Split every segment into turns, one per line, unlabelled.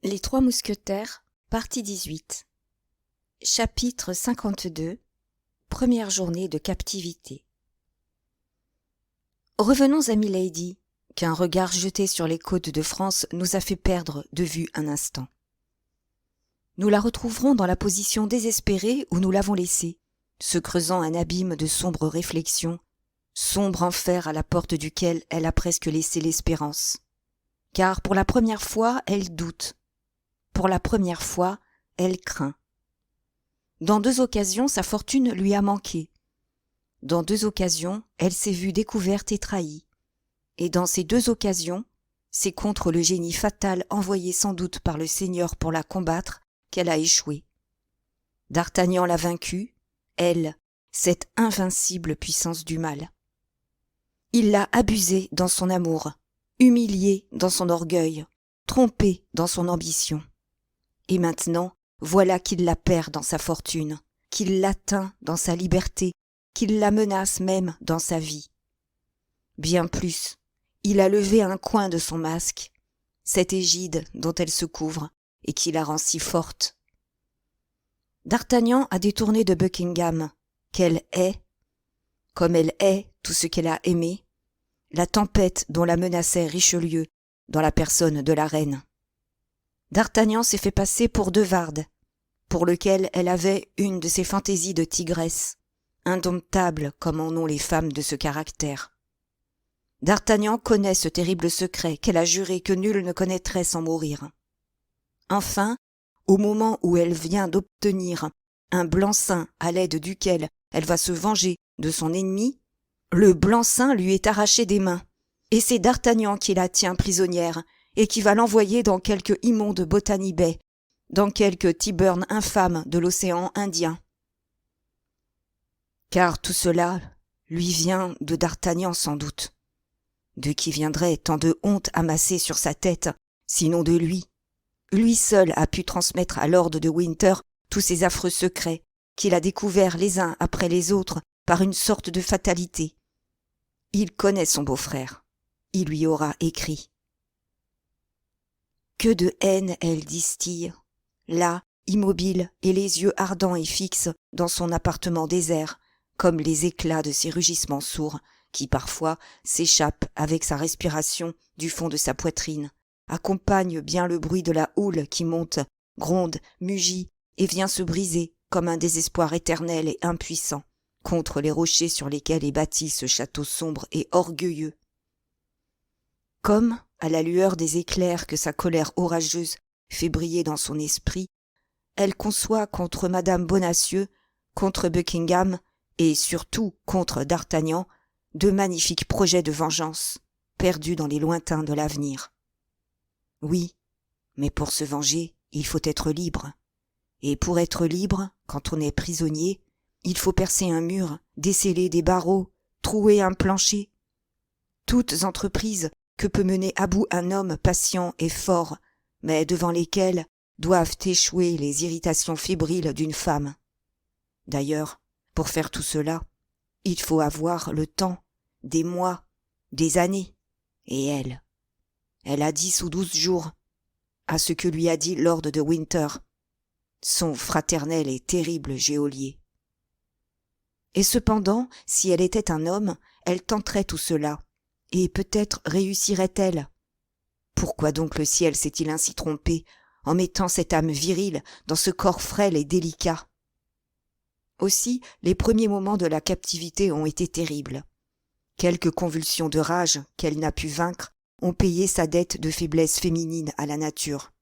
Les Trois Mousquetaires, partie 18. Chapitre 52. Première journée de captivité. Revenons à Milady, qu'un regard jeté sur les côtes de France nous a fait perdre de vue un instant. Nous la retrouverons dans la position désespérée où nous l'avons laissée, se creusant un abîme de sombres réflexions, sombre enfer à la porte duquel elle a presque laissé l'espérance. Car pour la première fois, elle doute. Pour la première fois, elle craint. Dans 2 occasions, sa fortune lui a manqué. Dans 2 occasions, elle s'est vue découverte et trahie. Et dans ces 2 occasions, c'est contre le génie fatal envoyé sans doute par le Seigneur pour la combattre qu'elle a échoué. D'Artagnan l'a vaincue, elle, cette invincible puissance du mal. Il l'a abusée dans son amour, humiliée dans son orgueil, trompée dans son ambition. Et maintenant, voilà qu'il la perd dans sa fortune, qu'il l'atteint dans sa liberté, qu'il la menace même dans sa vie. Bien plus, il a levé un coin de son masque, cette égide dont elle se couvre et qui la rend si forte. D'Artagnan a détourné de Buckingham, qu'elle est, comme elle est tout ce qu'elle a aimé, la tempête dont la menaçait Richelieu dans la personne de la reine. D'Artagnan s'est fait passer pour De Wardes, pour lequel elle avait une de ces fantaisies de tigresse, indomptables comme en ont les femmes de ce caractère. D'Artagnan connaît ce terrible secret qu'elle a juré que nul ne connaîtrait sans mourir. Enfin, au moment où elle vient d'obtenir un blanc-seing à l'aide duquel elle va se venger de son ennemi, le blanc-seing lui est arraché des mains, et c'est D'Artagnan qui la tient prisonnière et qui va l'envoyer dans quelque immonde Botany Bay, dans quelque Tyburn infâme de l'océan Indien. Car tout cela lui vient de D'Artagnan sans doute. De qui viendrait tant de honte amassée sur sa tête, sinon de lui? Lui seul a pu transmettre à Lord de Winter tous ces affreux secrets, qu'il a découverts les uns après les autres par une sorte de fatalité. Il connaît son beau-frère. Il lui aura écrit. Que de haine elle distille, là, immobile et les yeux ardents et fixes dans son appartement désert, comme les éclats de ses rugissements sourds qui parfois s'échappent avec sa respiration du fond de sa poitrine, accompagnent bien le bruit de la houle qui monte, gronde, mugit et vient se briser comme un désespoir éternel et impuissant contre les rochers sur lesquels est bâti ce château sombre et orgueilleux. Comme, à la lueur des éclairs que sa colère orageuse fait briller dans son esprit, elle conçoit contre madame Bonacieux, contre Buckingham et surtout contre D'Artagnan de magnifiques projets de vengeance, perdus dans les lointains de l'avenir. Oui, mais pour se venger, il faut être libre. Et pour être libre, quand on est prisonnier, il faut percer un mur, desceller des barreaux, trouer un plancher. Toutes entreprises que peut mener à bout un homme patient et fort, mais devant lesquelles doivent échouer les irritations fébriles d'une femme. D'ailleurs, pour faire tout cela, il faut avoir le temps, des mois, des années. Et elle a 10 ou 12 jours, à ce que lui a dit Lord de Winter, son fraternel et terrible geôlier. Et cependant, si elle était un homme, elle tenterait tout cela, et peut-être réussirait-elle. Pourquoi donc le ciel s'est-il ainsi trompé en mettant cette âme virile dans ce corps frêle et délicat? Aussi, les premiers moments de la captivité ont été terribles. Quelques convulsions de rage qu'elle n'a pu vaincre ont payé sa dette de faiblesse féminine à la nature.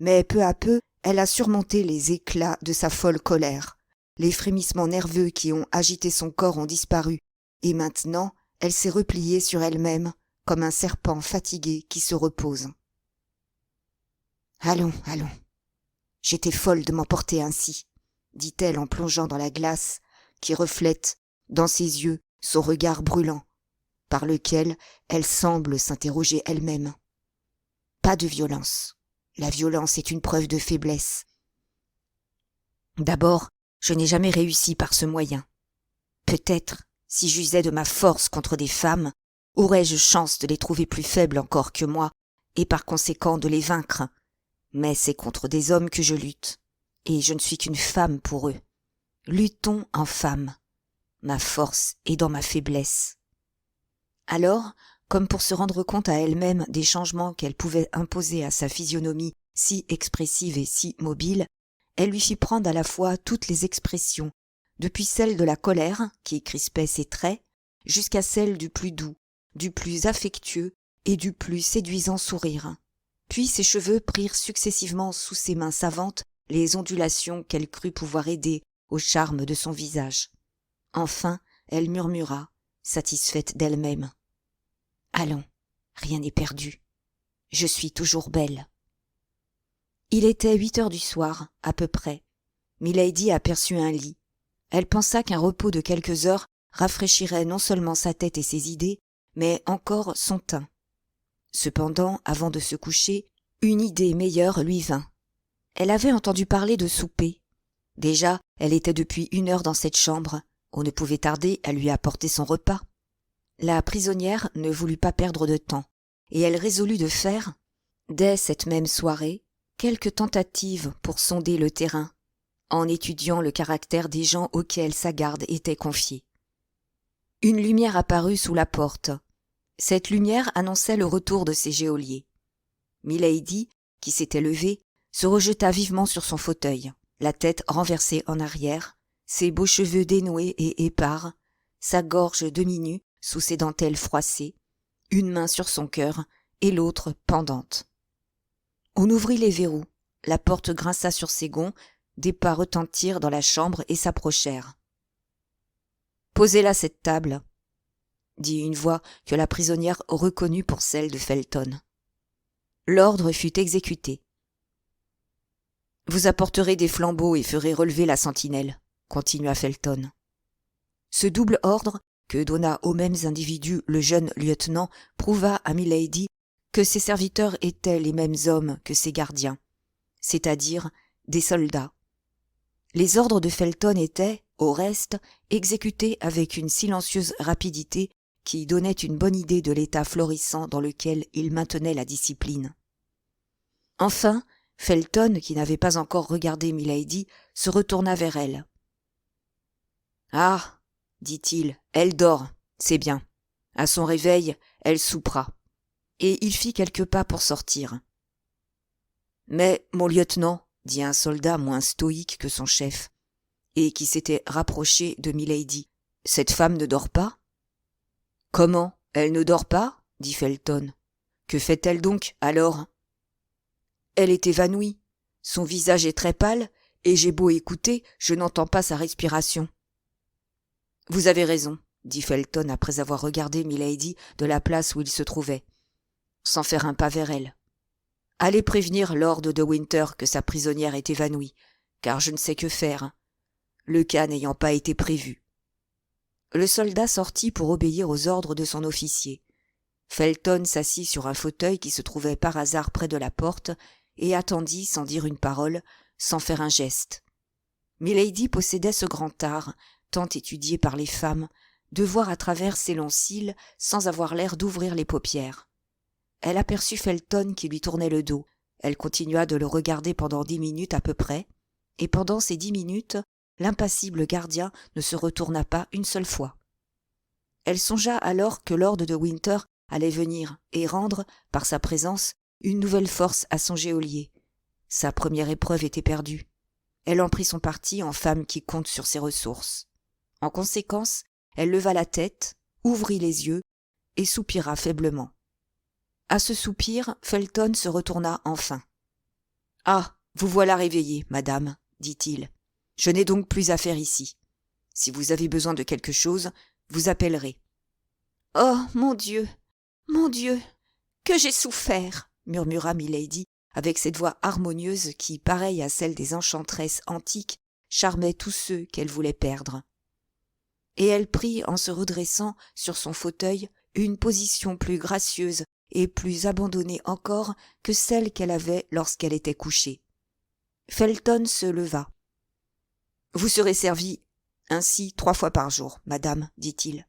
Mais peu à peu, elle a surmonté les éclats de sa folle colère. Les frémissements nerveux qui ont agité son corps ont disparu, et maintenant, elle s'est repliée sur elle-même, comme un serpent fatigué qui se repose. « Allons, allons. J'étais folle de m'emporter ainsi, » dit-elle en plongeant dans la glace, qui reflète, dans ses yeux, son regard brûlant, par lequel elle semble s'interroger elle-même. Pas de violence. La violence est une preuve de faiblesse. D'abord, je n'ai jamais réussi par ce moyen. Peut-être, si j'usais de ma force contre des femmes, aurais-je chance de les trouver plus faibles encore que moi, et par conséquent de les vaincre. Mais c'est contre des hommes que je lutte, et je ne suis qu'une femme pour eux. Luttons en femme. Ma force est dans ma faiblesse. » Alors, comme pour se rendre compte à elle-même des changements qu'elle pouvait imposer à sa physionomie si expressive et si mobile, elle lui fit prendre à la fois toutes les expressions, depuis celle de la colère, qui crispait ses traits, jusqu'à celle du plus doux, du plus affectueux et du plus séduisant sourire. Puis ses cheveux prirent successivement sous ses mains savantes les ondulations qu'elle crut pouvoir aider au charme de son visage. Enfin, elle murmura, satisfaite d'elle-même. « Allons, rien n'est perdu. Je suis toujours belle. » Il était 8 heures du soir, à peu près. Milady aperçut un lit. Elle pensa qu'un repos de quelques heures rafraîchirait non seulement sa tête et ses idées, mais encore son teint. Cependant, avant de se coucher, une idée meilleure lui vint. Elle avait entendu parler de souper. Déjà, elle était depuis 1 heure dans cette chambre. On ne pouvait tarder à lui apporter son repas. La prisonnière ne voulut pas perdre de temps, et elle résolut de faire, dès cette même soirée, quelques tentatives pour sonder le terrain, en étudiant le caractère des gens auxquels sa garde était confiée. Une lumière apparut sous la porte. Cette lumière annonçait le retour de ses geôliers. Milady, qui s'était levée, se rejeta vivement sur son fauteuil, la tête renversée en arrière, ses beaux cheveux dénoués et épars, sa gorge demi-nue sous ses dentelles froissées, une main sur son cœur et l'autre pendante. On ouvrit les verrous, la porte grinça sur ses gonds, des pas retentirent dans la chambre et s'approchèrent. « Posez-la cette table », dit une voix que la prisonnière reconnut pour celle de Felton. L'ordre fut exécuté. « Vous apporterez des flambeaux et ferez relever la sentinelle », continua Felton. Ce double ordre, que donna aux mêmes individus le jeune lieutenant, prouva à Milady que ses serviteurs étaient les mêmes hommes que ses gardiens, c'est-à-dire des soldats. Les ordres de Felton étaient, au reste, exécutés avec une silencieuse rapidité qui donnait une bonne idée de l'état florissant dans lequel il maintenait la discipline. Enfin, Felton, qui n'avait pas encore regardé Milady, se retourna vers elle. « Ah !» dit-il, « elle dort, c'est bien. À son réveil, elle soupera. » Et il fit quelques pas pour sortir. « Mais, mon lieutenant, » dit un soldat moins stoïque que son chef, et qui s'était rapproché de Milady, « cette femme ne dort pas ?»« Comment, elle ne dort pas ?» dit Felton. « Que fait-elle donc, alors ?»« Elle est évanouie. Son visage est très pâle, et j'ai beau écouter, je n'entends pas sa respiration. »« Vous avez raison, » dit Felton après avoir regardé Milady de la place où il se trouvait, sans faire un pas vers elle. « Allez prévenir Lord de Winter que sa prisonnière est évanouie, car je ne sais que faire, le cas n'ayant pas été prévu. » Le soldat sortit pour obéir aux ordres de son officier. Felton s'assit sur un fauteuil qui se trouvait par hasard près de la porte et attendit sans dire une parole, sans faire un geste. Milady possédait ce grand art, tant étudié par les femmes, de voir à travers ses longs cils sans avoir l'air d'ouvrir les paupières. Elle aperçut Felton qui lui tournait le dos. Elle continua de le regarder pendant 10 minutes à peu près, et pendant ces 10 minutes, l'impassible gardien ne se retourna pas une seule fois. Elle songea alors que Lord de Winter allait venir et rendre, par sa présence, une nouvelle force à son geôlier. Sa première épreuve était perdue. Elle en prit son parti en femme qui compte sur ses ressources. En conséquence, elle leva la tête, ouvrit les yeux et soupira faiblement. À ce soupir, Felton se retourna enfin. « Ah, vous voilà réveillée, madame, » dit-il. « Je n'ai donc plus affaire ici. Si vous avez besoin de quelque chose, vous appellerez. »« Oh, mon Dieu, que j'ai souffert !» murmura Milady avec cette voix harmonieuse qui, pareille à celle des enchantresses antiques, charmait tous ceux qu'elle voulait perdre. Et elle prit, en se redressant sur son fauteuil, une position plus gracieuse et plus abandonnée encore que celle qu'elle avait lorsqu'elle était couchée. Felton se leva. « Vous serez servie ainsi 3 fois par jour, madame, dit-il.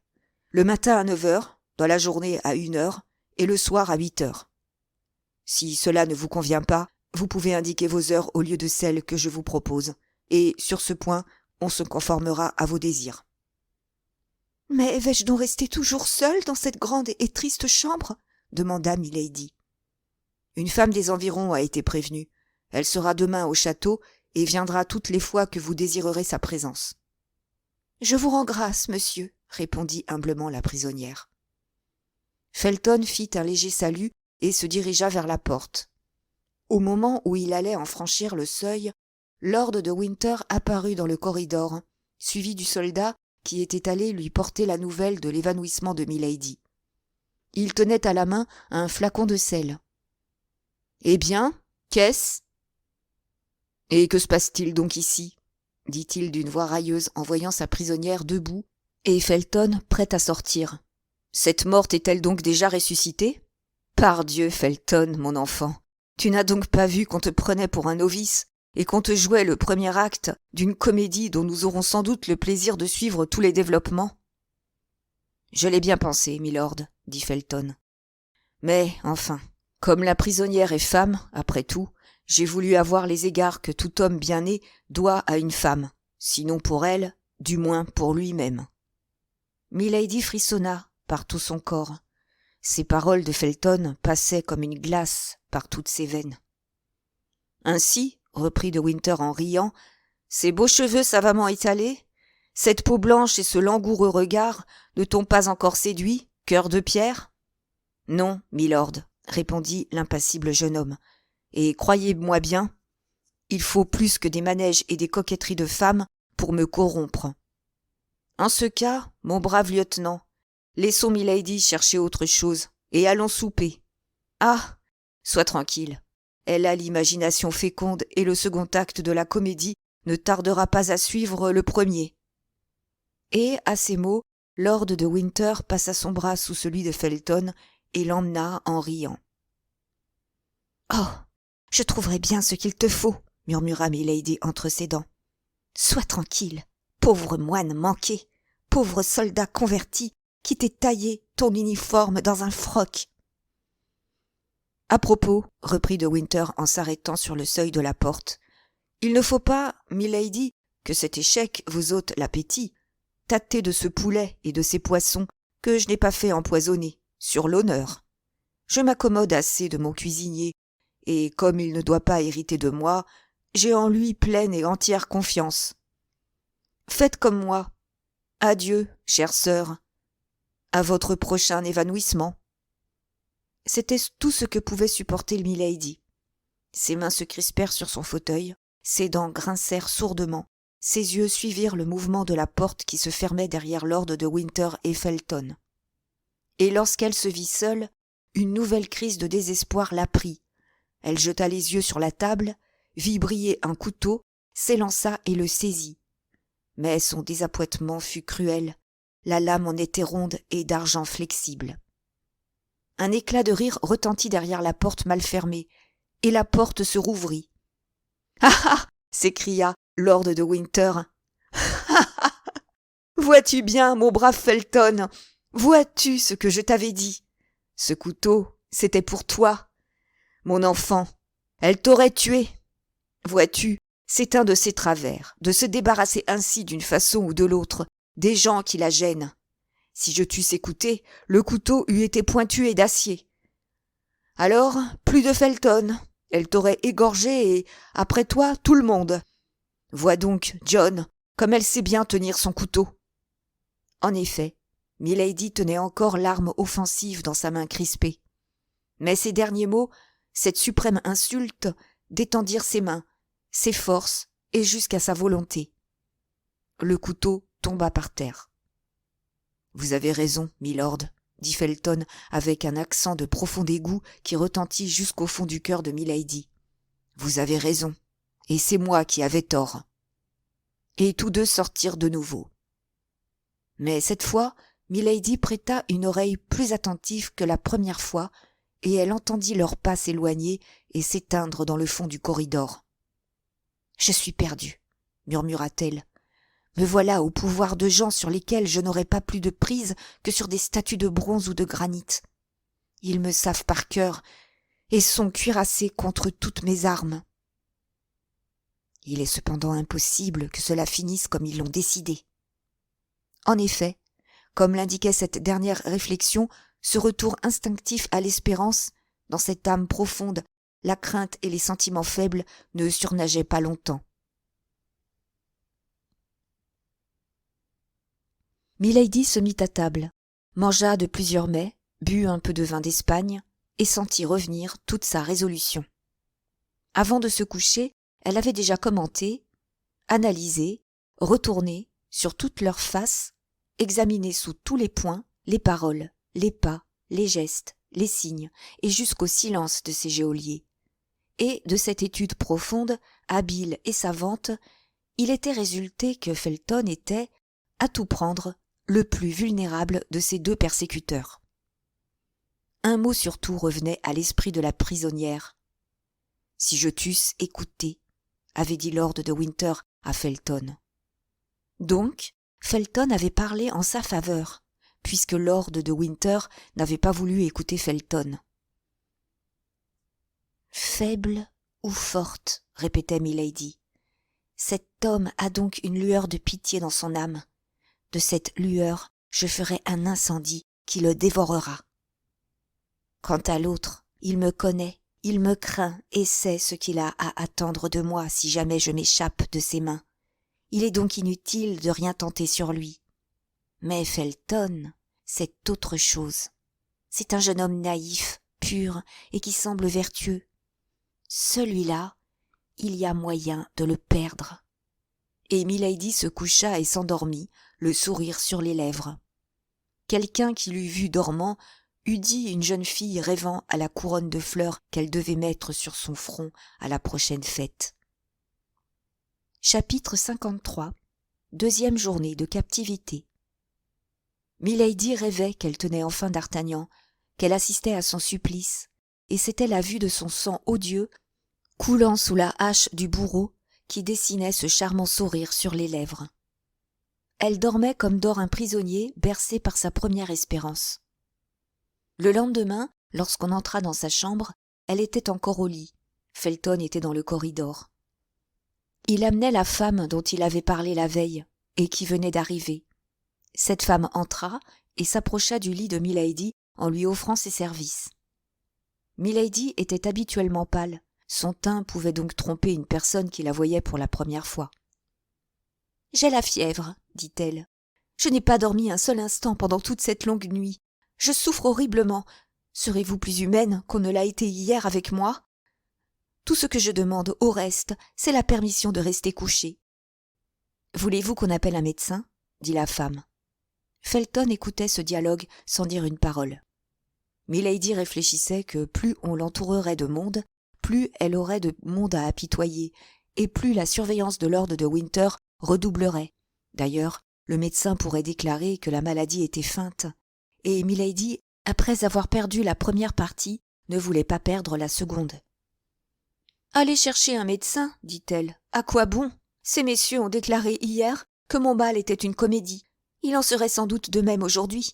Le matin à 9 heures, dans la journée à 1 heure, et le soir à 8 heures. Si cela ne vous convient pas, Vous pouvez indiquer vos heures au lieu de celles que je vous propose, et sur ce point, on se conformera à vos désirs. »« Mais vais-je donc rester toujours seule dans cette grande et triste chambre ?» demanda Milady. « Une femme des environs a été prévenue. Elle sera demain au château et viendra toutes les fois que vous désirerez sa présence. »« Je vous rends grâce, monsieur, » répondit humblement la prisonnière. Felton fit un léger salut et se dirigea vers la porte. Au moment où il allait en franchir le seuil, Lord de Winter apparut dans le corridor, suivi du soldat qui était allé lui porter la nouvelle de l'évanouissement de Milady. Il tenait à la main un flacon de sel. « Eh bien, qu'est-ce ? Et que se passe-t-il donc ici ?» dit-il d'une voix railleuse en voyant sa prisonnière debout et Felton prêt à sortir. « Cette morte est-elle donc déjà ressuscitée ? Pardieu, Felton, mon enfant, tu n'as donc pas vu qu'on te prenait pour un novice et qu'on te jouait le premier acte d'une comédie dont nous aurons sans doute le plaisir de suivre tous les développements ? » « Je l'ai bien pensé, milord, » dit Felton. « Mais, enfin, comme la prisonnière est femme, après tout, j'ai voulu avoir les égards que tout homme bien né doit à une femme, sinon pour elle, du moins pour lui-même. » Milady frissonna par tout son corps. Ces paroles de Felton passaient comme une glace par toutes ses veines. « Ainsi, reprit de Winter en riant, ces beaux cheveux savamment étalés, cette peau blanche et ce langoureux regard ne t'ont pas encore séduit, cœur de pierre ? » ?»« Non, milord, » répondit l'impassible jeune homme, « et croyez-moi bien, il faut plus que des manèges et des coquetteries de femmes pour me corrompre. En ce cas, mon brave lieutenant, laissons Milady chercher autre chose, et allons souper. Ah, sois tranquille, elle a l'imagination féconde et le second acte de la comédie ne tardera pas à suivre le premier. » Et, à ces mots, Lord de Winter passa son bras sous celui de Felton et l'emmena en riant. « Oh, je trouverai bien ce qu'il te faut, » murmura Milady entre ses dents. « Sois tranquille, pauvre moine manqué, pauvre soldat converti, qui t'est taillé ton uniforme dans un froc. »« À propos, » reprit de Winter en s'arrêtant sur le seuil de la porte, « il ne faut pas, Milady, que cet échec vous ôte l'appétit. Tâtez de ce poulet et de ces poissons que je n'ai pas fait empoisonner, sur l'honneur. Je m'accommode assez de mon cuisinier, et comme il ne doit pas hériter de moi, j'ai en lui pleine et entière confiance. Faites comme moi. Adieu, chère sœur. À votre prochain évanouissement. » C'était tout ce que pouvait supporter Milady. Ses mains se crispèrent sur son fauteuil, ses dents grincèrent sourdement, ses yeux suivirent le mouvement de la porte qui se fermait derrière Lord de Winter et Felton. Et lorsqu'elle se vit seule, une nouvelle crise de désespoir la prit. Elle jeta les yeux sur la table, vit briller un couteau, s'élança et le saisit. Mais son désappointement fut cruel. La lame en était ronde et d'argent flexible. Un éclat de rire retentit derrière la porte mal fermée, et la porte se rouvrit. « Ah ah !» s'écria Lord de Winter. « Ah ah ! Vois-tu bien, mon brave Felton, vois-tu ce que je t'avais dit ? Ce couteau, c'était pour toi. Mon enfant, elle t'aurait tué. Vois-tu, c'est un de ses travers, de se débarrasser ainsi d'une façon ou de l'autre des gens qui la gênent. Si je t'eusse écouté, le couteau eût été pointu et d'acier. Alors, plus de Felton, elle t'aurait égorgé et, après toi, tout le monde. Vois donc, John, comme elle sait bien tenir son couteau. » En effet, Milady tenait encore l'arme offensive dans sa main crispée. Mais ces derniers mots, cette suprême insulte, détendirent ses mains, ses forces et jusqu'à sa volonté. Le couteau tomba par terre. « Vous avez raison, milord, » dit Felton avec un accent de profond dégoût qui retentit jusqu'au fond du cœur de Milady. « Vous avez raison, et c'est moi qui avais tort. » Et tous deux sortirent de nouveau. Mais cette fois, Milady prêta une oreille plus attentive que la première fois, et elle entendit leurs pas s'éloigner et s'éteindre dans le fond du corridor. « Je suis perdue, » murmura-t-elle. « Me voilà au pouvoir de gens sur lesquels je n'aurai pas plus de prise que sur des statues de bronze ou de granit. Ils me savent par cœur, et sont cuirassés contre toutes mes armes. Il est cependant impossible que cela finisse comme ils l'ont décidé. En effet, comme l'indiquait cette dernière réflexion, ce retour instinctif à l'espérance, dans cette âme profonde, la crainte et les sentiments faibles ne surnageaient pas longtemps. Milady se mit à table, mangea de plusieurs mets, but un peu de vin d'Espagne et sentit revenir toute sa résolution. Avant de se coucher, elle avait déjà commenté, analysé, retourné sur toutes leurs faces, examiné sous tous les points les paroles, les pas, les gestes, les signes et jusqu'au silence de ces geôliers. Et de cette étude profonde, habile et savante, il était résulté que Felton était, à tout prendre, le plus vulnérable de ces deux persécuteurs. Un mot surtout revenait à l'esprit de la prisonnière. « Si je t'eusse écouté », avait dit lord de Winter à Felton. Donc, Felton avait parlé en sa faveur, puisque lord de Winter n'avait pas voulu écouter Felton. « Faible ou forte, répétait Milady. Cet homme a donc une lueur de pitié dans son âme. De cette lueur, je ferai un incendie qui le dévorera. Quant à l'autre, il me connaît, il me craint et sait ce qu'il a à attendre de moi si jamais je m'échappe de ses mains. Il est donc inutile de rien tenter sur lui. Mais Felton, c'est autre chose. C'est un jeune homme naïf, pur et qui semble vertueux. Celui-là, il y a moyen de le perdre. » Et Milady se coucha et s'endormit, le sourire sur les lèvres. Quelqu'un qui l'eût vue dormant eût dit une jeune fille rêvant à la couronne de fleurs qu'elle devait mettre sur son front à la prochaine fête. Chapitre 53. Deuxième journée de captivité. Milady rêvait qu'elle tenait enfin d'Artagnan, qu'elle assistait à son supplice, et c'était la vue de son sang odieux coulant sous la hache du bourreau qui dessinait ce charmant sourire sur les lèvres. Elle dormait comme dort un prisonnier bercé par sa première espérance. Le lendemain, lorsqu'on entra dans sa chambre, elle était encore au lit. Felton était dans le corridor. Il amenait la femme dont il avait parlé la veille et qui venait d'arriver. Cette femme entra et s'approcha du lit de Milady en lui offrant ses services. Milady était habituellement pâle. Son teint pouvait donc tromper une personne qui la voyait pour la première fois. « J'ai la fièvre, dit-elle. Je n'ai pas dormi un seul instant pendant toute cette longue nuit. Je souffre horriblement. Serez-vous plus humaine qu'on ne l'a été hier avec moi ? Tout ce que je demande, au reste, c'est la permission de rester couchée. »« Voulez-vous qu'on appelle un médecin ?» dit la femme. Felton écoutait ce dialogue sans dire une parole. Milady réfléchissait que plus on l'entourerait de monde, plus elle aurait de monde à apitoyer, et plus la surveillance de lord de Winter redoublerait. D'ailleurs, le médecin pourrait déclarer que la maladie était feinte, et Milady, après avoir perdu la première partie, ne voulait pas perdre la seconde. « Allez chercher un médecin, dit-elle. À quoi bon ? Ces messieurs ont déclaré hier que mon bal était une comédie. Il en serait sans doute de même aujourd'hui.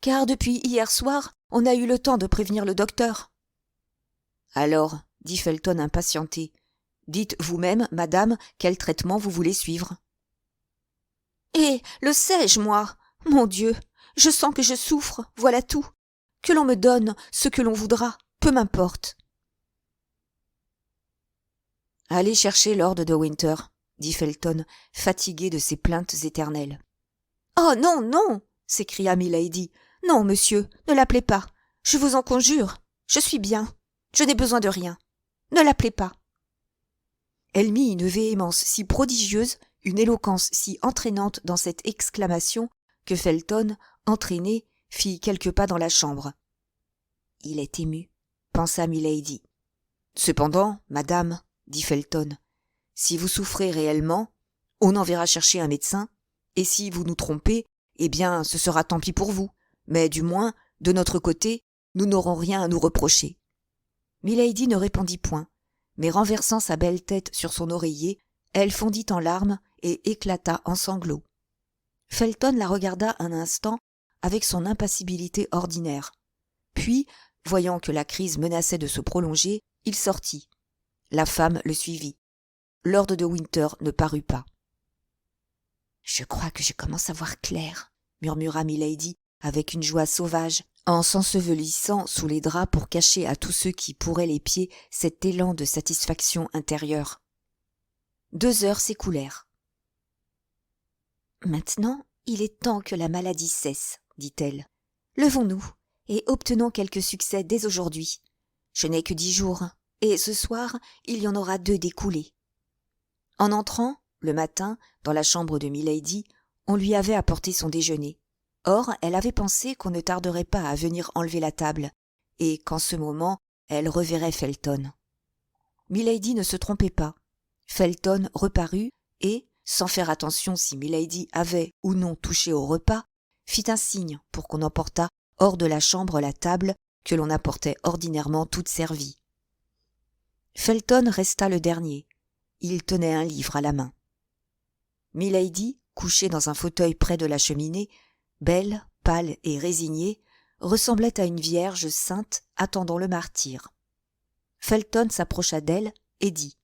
Car depuis hier soir, on a eu le temps de prévenir le docteur. »« Alors, dit Felton impatienté, dites vous-même, madame, quel traitement vous voulez suivre. »« Eh, le sais-je, moi ? Mon Dieu, je sens que je souffre, voilà tout. Que l'on me donne ce que l'on voudra, peu m'importe. »« Allez chercher lord de Winter, dit Felton, fatigué de ces plaintes éternelles. »« Oh non, non !» s'écria Milady. « Non, monsieur, ne l'appelez pas. Je vous en conjure, je suis bien. Je n'ai besoin de rien. Ne l'appelez pas. » Elle mit une véhémence si prodigieuse, une éloquence si entraînante dans cette exclamation que Felton, entraîné, fit quelques pas dans la chambre. « Il est ému, » pensa Milady. « Cependant, madame, dit Felton, si vous souffrez réellement, on enverra chercher un médecin, et si vous nous trompez, eh bien, ce sera tant pis pour vous, mais du moins, de notre côté, nous n'aurons rien à nous reprocher. » Milady ne répondit point, mais renversant sa belle tête sur son oreiller, elle fondit en larmes et éclata en sanglots. Felton la regarda un instant avec son impassibilité ordinaire. Puis, Voyant que la crise menaçait de se prolonger, il sortit. La femme le suivit. Lord de Winter ne parut pas. « Je crois que je commence à voir clair, » murmura milady avec une joie sauvage, en s'ensevelissant sous les draps pour cacher à tous ceux qui pourraient les pieds cet élan de satisfaction intérieure. 2 heures s'écoulèrent. « Maintenant, il est temps que la maladie cesse, » dit-elle. « Levons-nous et obtenons quelque succès dès aujourd'hui. Je n'ai que 10 jours, et ce soir, il y en aura 2 d'écoulés. » En entrant, le matin, dans la chambre de milady, on lui avait apporté son déjeuner. Or, elle avait pensé qu'on ne tarderait pas à venir enlever la table, et qu'en ce moment, elle reverrait Felton. Milady ne se trompait pas. Felton reparut et, sans faire attention si milady avait ou non touché au repas, fit un signe pour qu'on emportât hors de la chambre la table que l'on apportait ordinairement toute servie. Felton resta le dernier. Il tenait un livre à la main. Milady, couchée dans un fauteuil près de la cheminée, belle, pâle et résignée, ressemblait à une vierge sainte attendant le martyre. Felton s'approcha d'elle et dit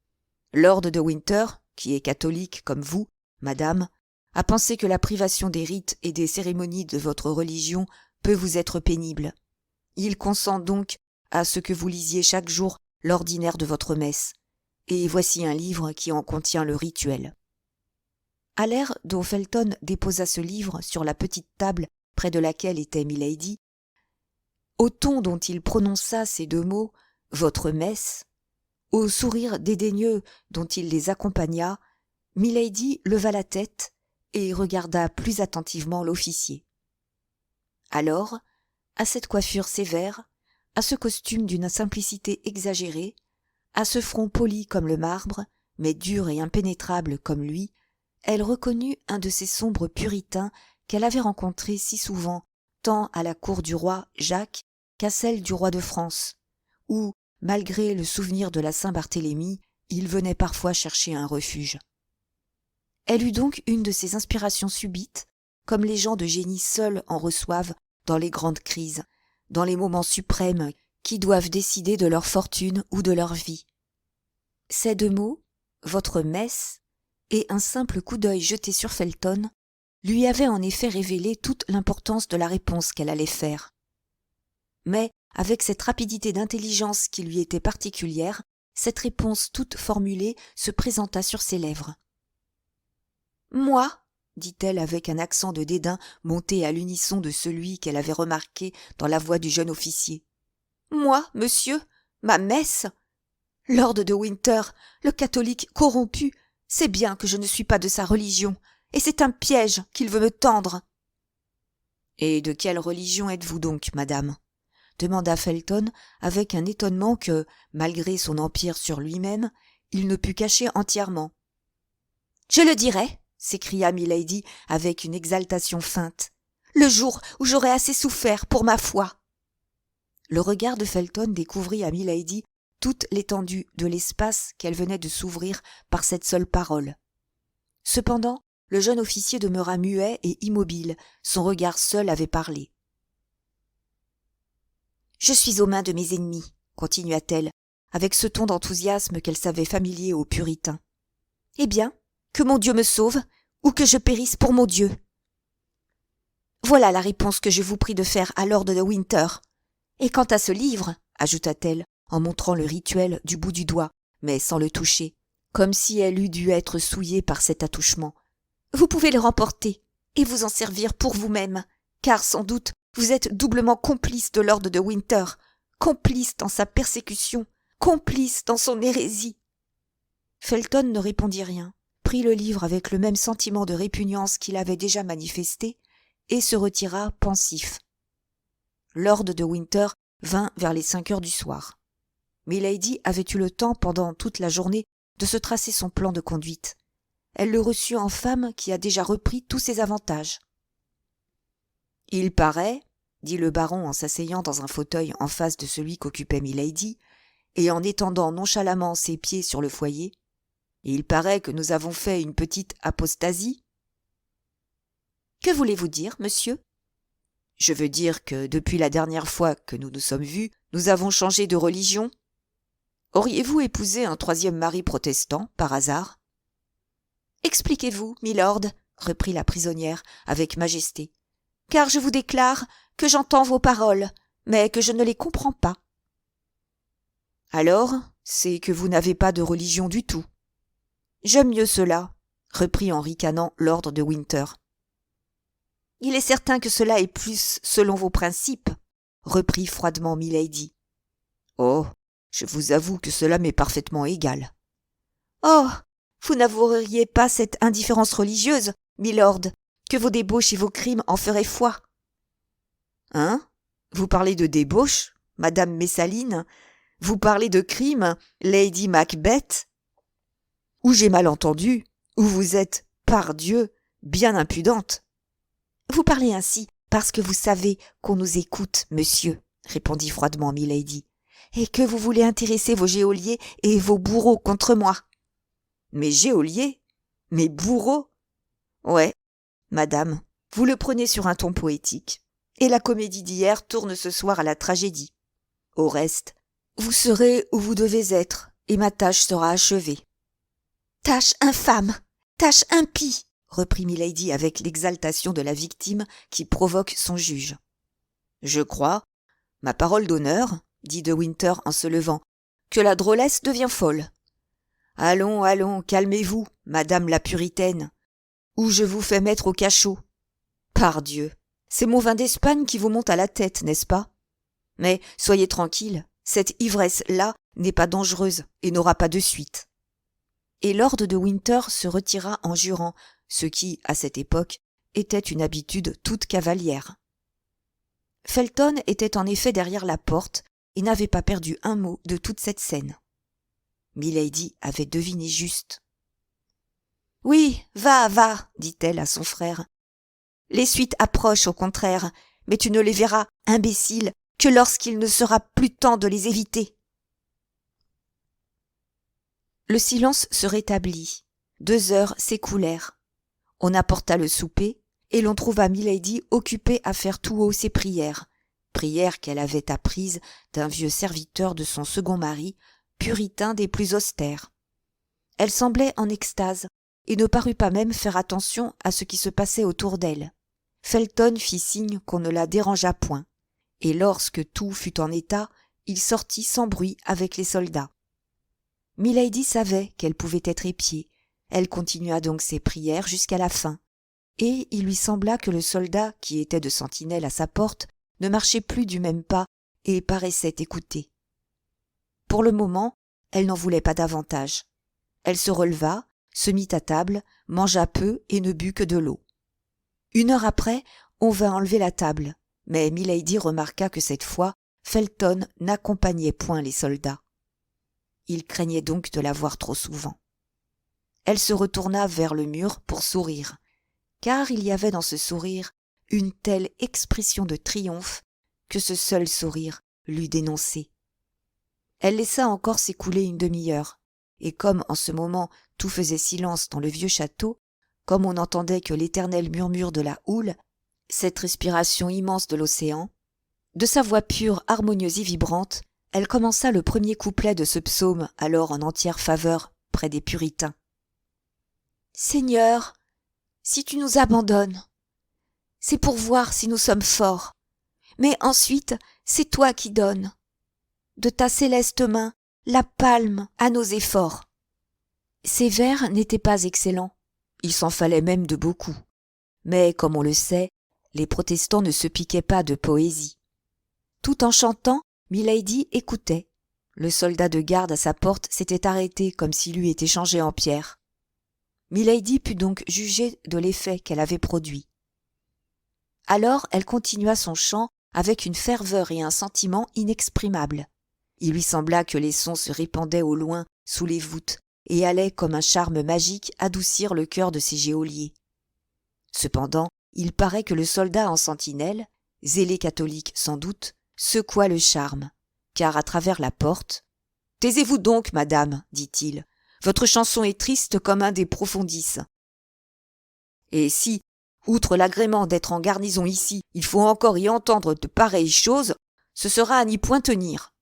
« Lord de Winter, qui est catholique comme vous, madame, a pensé que la privation des rites et des cérémonies de votre religion peut vous être pénible. Il consent donc à ce que vous lisiez chaque jour l'ordinaire de votre messe, et voici un livre qui en contient le rituel. » À l'air dont Felton déposa ce livre sur la petite table près de laquelle était milady, au ton dont il prononça ces 2 mots, « votre messe », au sourire dédaigneux dont il les accompagna, milady leva la tête et regarda plus attentivement l'officier. Alors, à cette coiffure sévère, à ce costume d'une simplicité exagérée, à ce front poli comme le marbre, mais dur et impénétrable comme lui, elle reconnut un de ces sombres puritains qu'elle avait rencontrés si souvent, tant à la cour du roi Jacques qu'à celle du roi de France, où, malgré le souvenir de la Saint-Barthélemy, il venait parfois chercher un refuge. Elle eut donc une de ces inspirations subites, comme les gens de génie seuls en reçoivent dans les grandes crises, dans les moments suprêmes qui doivent décider de leur fortune ou de leur vie. Ces 2 mots, « votre messe » et un simple coup d'œil jeté sur Felton, lui avaient en effet révélé toute l'importance de la réponse qu'elle allait faire. Mais, avec cette rapidité d'intelligence qui lui était particulière, cette réponse toute formulée se présenta sur ses lèvres. « Moi » dit-elle avec un accent de dédain monté à l'unisson de celui qu'elle avait remarqué dans la voix du jeune officier. « Moi, monsieur, ma messe ? Lord de Winter, le catholique corrompu, sait bien que je ne suis pas de sa religion, et c'est un piège qu'il veut me tendre. »« Et de quelle religion êtes-vous donc, madame ?» demanda Felton avec un étonnement que, malgré son empire sur lui-même, il ne put cacher entièrement. « Je le dirai !» s'écria milady avec une exaltation feinte, « le jour où j'aurai assez souffert pour ma foi. » Le regard de Felton découvrit à milady toute l'étendue de l'espace qu'elle venait de s'ouvrir par cette seule parole. Cependant, le jeune officier demeura muet et immobile, son regard seul avait parlé. « Je suis aux mains de mes ennemis, » continua-t-elle, avec ce ton d'enthousiasme qu'elle savait familier aux puritains. « Eh bien, que mon Dieu me sauve, ou que je périsse pour mon Dieu. Voilà la réponse que je vous prie de faire à Lord de Winter. Et quant à ce livre, ajouta-t-elle, en montrant le rituel du bout du doigt, mais sans le toucher, comme si elle eût dû être souillée par cet attouchement, vous pouvez le remporter et vous en servir pour vous-même, car sans doute vous êtes doublement complice de Lord de Winter, complice dans sa persécution, complice dans son hérésie. Felton ne répondit rien, prit le livre avec le même sentiment de répugnance qu'il avait déjà manifesté et se retira pensif. Lord de Winter vint vers les 5 heures du soir. Milady avait eu le temps pendant toute la journée de se tracer son plan de conduite. Elle le reçut en femme qui a déjà repris tous ses avantages. « Il paraît, » dit le baron en s'asseyant dans un fauteuil en face de celui qu'occupait milady, et en étendant nonchalamment ses pieds sur le foyer, « il paraît que nous avons fait une petite apostasie. »« Que voulez-vous dire, monsieur » Je veux dire que depuis la dernière fois que nous nous sommes vus, nous avons changé de religion. Auriez-vous épousé un troisième mari protestant, par hasard? Expliquez-vous, milord, reprit la prisonnière avec majesté, car je vous déclare que j'entends vos paroles, mais que je ne les comprends pas. Alors, c'est que vous n'avez pas de religion du tout. J'aime mieux cela, reprit en ricanant lord de Winter. Il est certain que cela est plus selon vos principes, reprit froidement milady. Oh, je vous avoue que cela m'est parfaitement égal. Oh, vous n'avoueriez pas cette indifférence religieuse, milord, que vos débauches et vos crimes en feraient foi. Hein? Vous parlez de débauche, madame Messaline? Vous parlez de crime, Lady Macbeth? Ou j'ai mal entendu, ou vous êtes, pardieu, bien impudente. Vous parlez ainsi parce que vous savez qu'on nous écoute, monsieur, répondit froidement milady, et que vous voulez intéresser vos geôliers et vos bourreaux contre moi. Mes geôliers? Mes bourreaux? Ouais, madame, vous le prenez sur un ton poétique, et la comédie d'hier tourne ce soir à la tragédie. Au reste, vous serez où vous devez être, et ma tâche sera achevée. Tâche infâme, tâche impie, reprit milady avec l'exaltation de la victime qui provoque son juge. Je crois, ma parole d'honneur, dit de Winter en se levant, que la drôlesse devient folle. Allons, allons, calmez-vous, madame la puritaine, ou je vous fais mettre au cachot. Pardieu, c'est mon vin d'Espagne qui vous monte à la tête, n'est-ce pas? Mais soyez tranquille, cette ivresse-là n'est pas dangereuse et n'aura pas de suite. Et lord de Winter se retira en jurant, ce qui, à cette époque, était une habitude toute cavalière. Felton était en effet derrière la porte et n'avait pas perdu un mot de toute cette scène. Milady avait deviné juste. « Oui, va, va, dit-elle à son frère. Les suites approchent au contraire, mais tu ne les verras, imbécile, que lorsqu'il ne sera plus temps de les éviter. » Le silence se rétablit. 2 heures s'écoulèrent. On apporta le souper, et l'on trouva milady occupée à faire tout haut ses prières qu'elle avait apprises d'un vieux serviteur de son second mari, puritain des plus austères. Elle semblait en extase, et ne parut pas même faire attention à ce qui se passait autour d'elle. Felton fit signe qu'on ne la dérangeât point, et lorsque tout fut en état, il sortit sans bruit avec les soldats. Milady savait qu'elle pouvait être épiée. Elle continua donc ses prières jusqu'à la fin, et il lui sembla que le soldat qui était de sentinelle à sa porte ne marchait plus du même pas et paraissait écouter. Pour le moment, elle n'en voulait pas davantage. Elle se releva, se mit à table, mangea peu et ne but que de l'eau. 1 heure après, on vint enlever la table, mais milady remarqua que cette fois, Felton n'accompagnait point les soldats. Il craignait donc de la voir trop souvent. Elle se retourna vers le mur pour sourire, car il y avait dans ce sourire une telle expression de triomphe que ce seul sourire l'eût dénoncée. Elle laissa encore s'écouler une demi-heure, et comme en ce moment tout faisait silence dans le vieux château, comme on n'entendait que l'éternel murmure de la houle, cette respiration immense de l'océan, de sa voix pure, harmonieuse et vibrante, elle commença le premier couplet de ce psaume alors en entière faveur près des puritains. « Seigneur, si tu nous abandonnes, c'est pour voir si nous sommes forts, mais ensuite c'est toi qui donnes. De ta céleste main, la palme à nos efforts. » Ces vers n'étaient pas excellents, il s'en fallait même de beaucoup, mais comme on le sait, les protestants ne se piquaient pas de poésie. Tout en chantant, milady écoutait. Le soldat de garde à sa porte s'était arrêté comme s'il eût été changé en pierre. Milady put donc juger de l'effet qu'elle avait produit. Alors elle continua son chant avec une ferveur et un sentiment inexprimables. Il lui sembla que les sons se répandaient au loin sous les voûtes et allaient comme un charme magique adoucir le cœur de ses geôliers. Cependant, il paraît que le soldat en sentinelle, zélé catholique sans doute, secoua le charme, car à travers la porte « Taisez-vous donc, madame, dit-il, votre chanson est triste comme un des profondis. Et si, Outre l'agrément d'être en garnison ici, il faut encore y entendre de pareilles choses, ce sera à n'y point tenir. »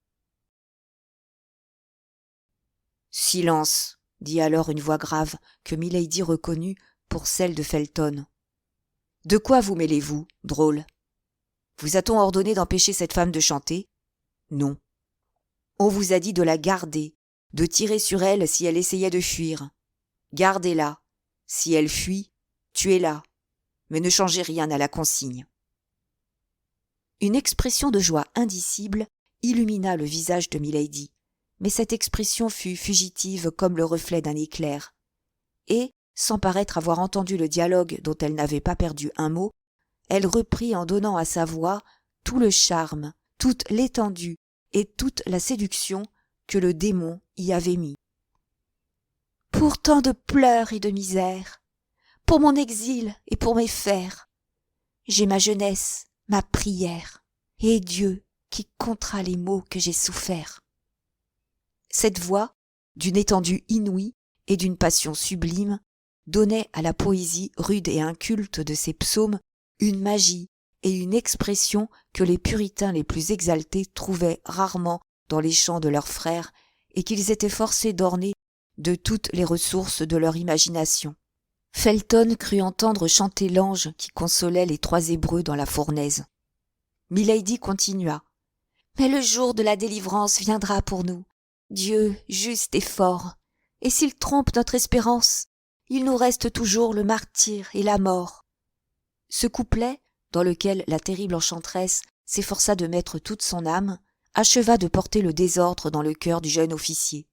Silence, dit alors une voix grave que Milady reconnut pour celle de Felton. De quoi vous mêlez-vous, drôle? Vous a-t-on ordonné d'empêcher cette femme de chanter? Non. On vous a dit de la garder, de tirer sur elle si elle essayait de fuir. Gardez-la. Si elle fuit, tuez-la. Mais ne changez rien à la consigne. Une expression de joie indicible illumina le visage de Milady, mais cette expression fut fugitive comme le reflet d'un éclair. Et, sans paraître avoir entendu le dialogue dont elle n'avait pas perdu un mot, elle reprit en donnant à sa voix tout le charme, toute l'étendue et toute la séduction que le démon y avait mis. « Pour tant de pleurs et de misère, pour mon exil et pour mes fers, j'ai ma jeunesse, ma prière, et Dieu qui comptera les maux que j'ai soufferts. » Cette voix, d'une étendue inouïe et d'une passion sublime, donnait à la poésie rude et inculte de ces psaumes une magie et une expression que les puritains les plus exaltés trouvaient rarement dans les chants de leurs frères et qu'ils étaient forcés d'orner de toutes les ressources de leur imagination. Felton crut entendre chanter l'ange qui consolait les 3 Hébreux dans la fournaise. Milady continua. « Mais le jour de la délivrance viendra pour nous, Dieu juste et fort, et s'il trompe notre espérance, il nous reste toujours le martyre et la mort. » Ce couplet, dans lequel la terrible enchanteresse s'efforça de mettre toute son âme, acheva de porter le désordre dans le cœur du jeune officier.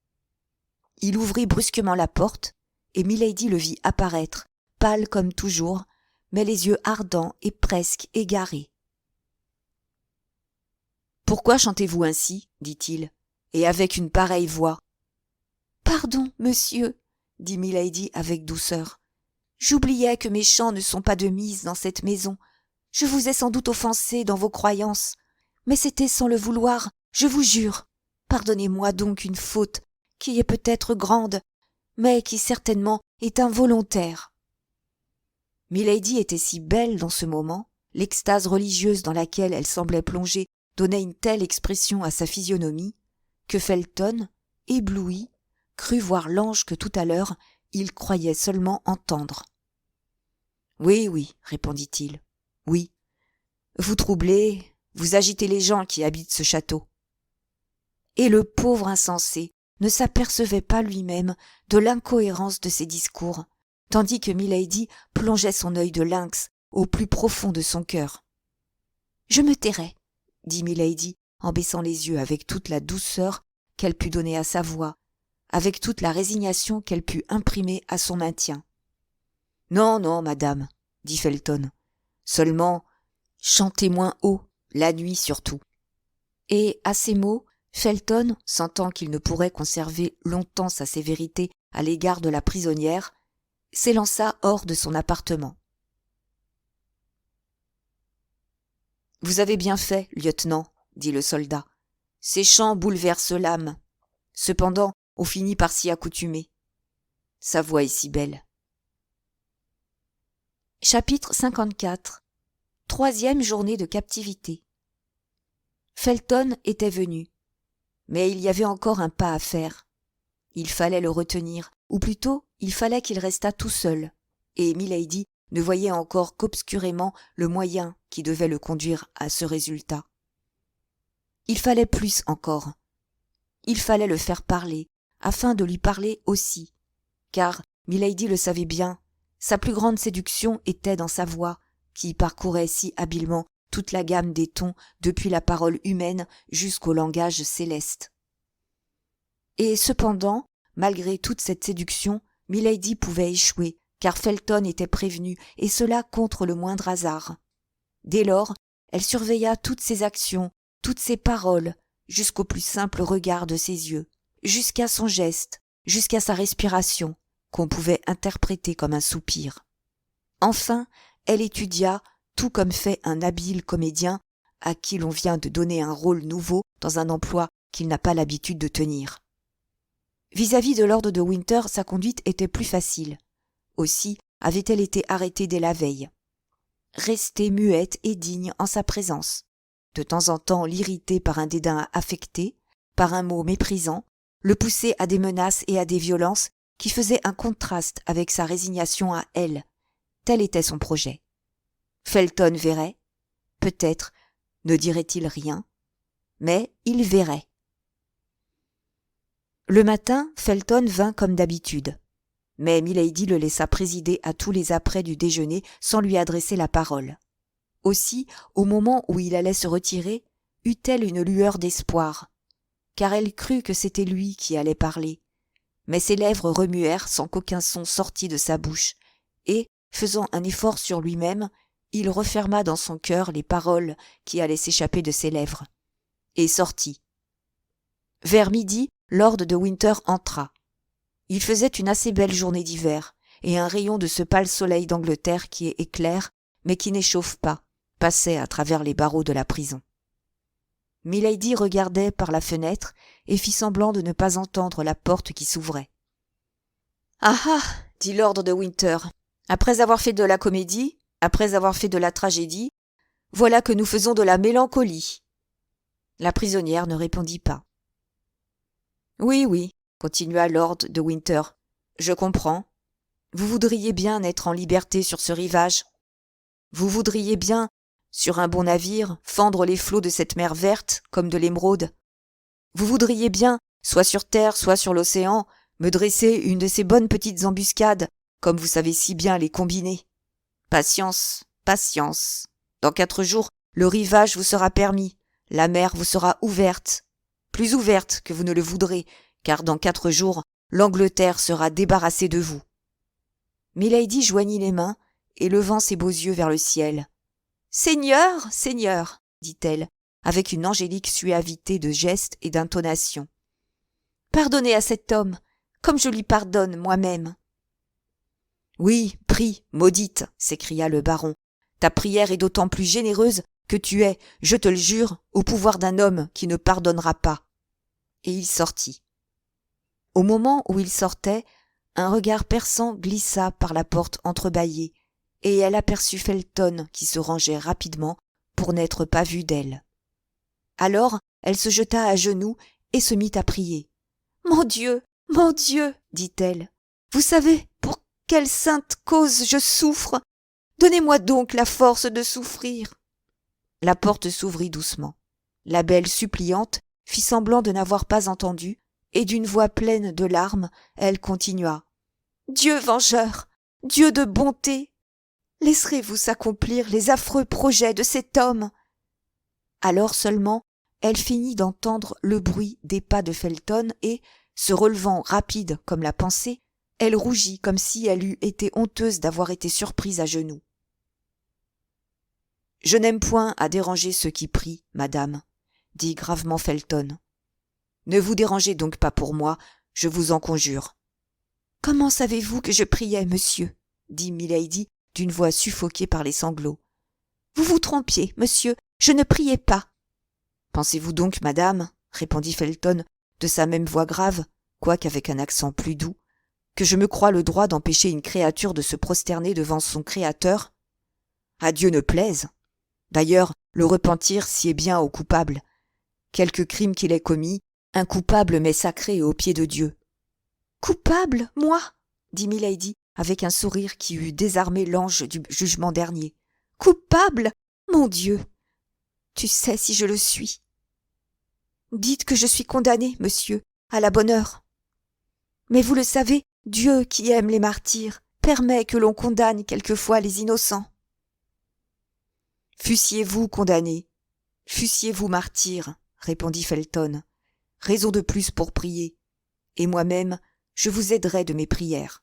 Il ouvrit brusquement la porte, et Milady le vit apparaître, pâle comme toujours, mais les yeux ardents et presque égarés. « Pourquoi chantez-vous ainsi ?» dit-il, et avec une pareille voix. « Pardon, monsieur, » dit Milady avec douceur. « J'oubliais que mes chants ne sont pas de mise dans cette maison. Je vous ai sans doute offensé dans vos croyances, mais c'était sans le vouloir, je vous jure. Pardonnez-moi donc une faute qui est peut-être grande, mais qui certainement est involontaire. » Milady était si belle dans ce moment, l'extase religieuse dans laquelle elle semblait plongée donnait une telle expression à sa physionomie, que Felton, ébloui, crut voir l'ange que tout à l'heure il croyait seulement entendre. « Oui, oui, répondit-il, oui. Vous troublez, vous agitez les gens qui habitent ce château. » Et le pauvre insensé ne s'apercevait pas lui-même de l'incohérence de ses discours, tandis que Milady plongeait son œil de lynx au plus profond de son cœur. « Je me tairai, » dit Milady en baissant les yeux avec toute la douceur qu'elle put donner à sa voix, avec toute la résignation qu'elle put imprimer à son maintien. « Non, non, madame, » dit Felton, « seulement chantez moins haut, la nuit surtout. » Et à ces mots, Felton, sentant qu'il ne pourrait conserver longtemps sa sévérité à l'égard de la prisonnière, s'élança hors de son appartement. « Vous avez bien fait, lieutenant, » dit le soldat. « Ces chants bouleversent l'âme. Cependant, on finit par s'y accoutumer. Sa voix est si belle. » Chapitre 54. 3e journée de captivité. Felton était venu, mais il y avait encore un pas à faire. Il fallait le retenir, ou plutôt il fallait qu'il restât tout seul, et Milady ne voyait encore qu'obscurément le moyen qui devait le conduire à ce résultat. Il fallait plus encore. Il fallait le faire parler, afin de lui parler aussi, car, Milady le savait bien, sa plus grande séduction était dans sa voix, qui parcourait si habilement toute la gamme des tons depuis la parole humaine jusqu'au langage céleste. Et cependant, malgré toute cette séduction, Milady pouvait échouer, car Felton était prévenu, et cela contre le moindre hasard. Dès lors, elle surveilla toutes ses actions, toutes ses paroles, jusqu'au plus simple regard de ses yeux, jusqu'à son geste, jusqu'à sa respiration, qu'on pouvait interpréter comme un soupir. Enfin, elle étudia, tout comme fait un habile comédien à qui l'on vient de donner un rôle nouveau dans un emploi qu'il n'a pas l'habitude de tenir. Vis-à-vis de lord de Winter, sa conduite était plus facile. Aussi avait-elle été arrêtée dès la veille. rester muette et digne en sa présence, de temps en temps l'irriter par un dédain affecté, par un mot méprisant, le pousser à des menaces et à des violences qui faisaient un contraste avec sa résignation à elle. Tel était son projet. Felton verrait, peut-être ne dirait-il rien, mais il verrait. Le matin, Felton vint comme d'habitude, mais Milady le laissa présider à tous les apprêts du déjeuner sans lui adresser la parole. Aussi, au moment où il allait se retirer, eut-elle une lueur d'espoir, car elle crut que c'était lui qui allait parler. Mais ses lèvres remuèrent sans qu'aucun son sortît de sa bouche, et, faisant un effort sur lui-même, il referma dans son cœur les paroles qui allaient s'échapper de ses lèvres, et sortit. Vers midi, Lord de Winter entra. Il faisait une assez belle journée d'hiver, et un rayon de ce pâle soleil d'Angleterre qui est éclair, mais qui n'échauffe pas, passait à travers les barreaux de la prison. Milady regardait par la fenêtre et fit semblant de ne pas entendre la porte qui s'ouvrait. « Ah ah !» dit Lord de Winter. « Après avoir fait de la comédie, après avoir fait de la tragédie, voilà que nous faisons de la mélancolie. » La prisonnière ne répondit pas. « Oui, oui, » continua Lord de Winter, « je comprends. Vous voudriez bien être en liberté sur ce rivage. Vous voudriez bien, sur un bon navire, fendre les flots de cette mer verte comme de l'émeraude. Vous voudriez bien, soit sur terre, soit sur l'océan, me dresser une de ces bonnes petites embuscades, comme vous savez si bien les combiner. Patience, patience. Dans 4 jours, le rivage vous sera permis, la mer vous sera ouverte, plus ouverte que vous ne le voudrez, car dans 4 jours, l'Angleterre sera débarrassée de vous. » Milady joignit les mains et levant ses beaux yeux vers le ciel. « Seigneur, Seigneur, dit-elle, avec une angélique suavité de geste et d'intonation. Pardonnez à cet homme, comme je lui pardonne moi-même. » « Oui, prie, maudite, s'écria le baron. Ta prière est d'autant plus généreuse que tu es, je te le jure, au pouvoir d'un homme qui ne pardonnera pas. Et il sortit. Au moment où il sortait, un regard perçant glissa par la porte entrebâillée, et elle aperçut Felton qui se rangeait rapidement pour n'être pas vu d'elle. Alors elle se jeta à genoux et se mit à prier. « Mon Dieu, dit-elle, vous savez pour quelle sainte cause je souffre. Donnez-moi donc la force de souffrir. » La porte s'ouvrit doucement. La belle suppliante fit semblant de n'avoir pas entendu, et d'une voix pleine de larmes, elle continua. « Dieu vengeur, Dieu de bonté, laisserez-vous s'accomplir les affreux projets de cet homme ?» Alors seulement, elle finit d'entendre le bruit des pas de Felton et, se relevant rapide comme la pensée, elle rougit comme si elle eût été honteuse d'avoir été surprise à genoux. « Je n'aime point à déranger ceux qui prient, madame, » dit gravement Felton. « Ne vous dérangez donc pas pour moi, je vous en conjure. »« Comment savez-vous que je priais, monsieur ?» dit Milady d'une voix suffoquée par les sanglots. « Vous vous trompiez, monsieur, je ne priais pas. »« Pensez-vous donc, madame, » répondit Felton de sa même voix grave, quoiqu'avec un accent plus doux, que je me crois le droit d'empêcher une créature de se prosterner devant son Créateur ? À Dieu ne plaise. D'ailleurs, le repentir sied bien au coupable. Quelque crime qu'il ait commis, un coupable m'est sacré aux pieds de Dieu. « Coupable, moi ?» dit Milady, avec un sourire qui eût désarmé l'ange du jugement dernier. « Coupable, mon Dieu ! Tu sais si je le suis. Dites que je suis condamnée, monsieur, à la bonne heure. Mais vous le savez, Dieu qui aime les martyrs permet que l'on condamne quelquefois les innocents. » « Fussiez-vous condamné, fussiez-vous martyr, » répondit Felton. « Raison de plus pour prier, et moi-même, je vous aiderai de mes prières. »«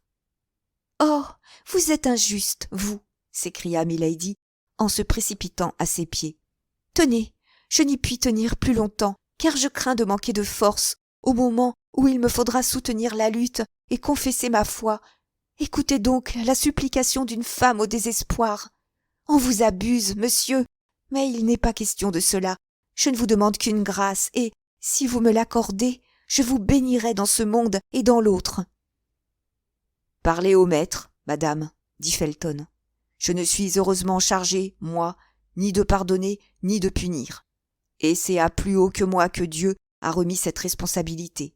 Oh, vous êtes injuste, vous !» s'écria Milady, en se précipitant à ses pieds. « Tenez, je n'y puis tenir plus longtemps, car je crains de manquer de force au moment où il me faudra soutenir la lutte et confesser ma foi. Écoutez donc la supplication d'une femme au désespoir. On vous abuse, monsieur, mais il n'est pas question de cela. Je ne vous demande qu'une grâce, et, si vous me l'accordez, je vous bénirai dans ce monde et dans l'autre. »« Parlez au maître, madame, dit Felton. Je ne suis heureusement chargé, moi, ni de pardonner, ni de punir. Et c'est à plus haut que moi que Dieu a remis cette responsabilité.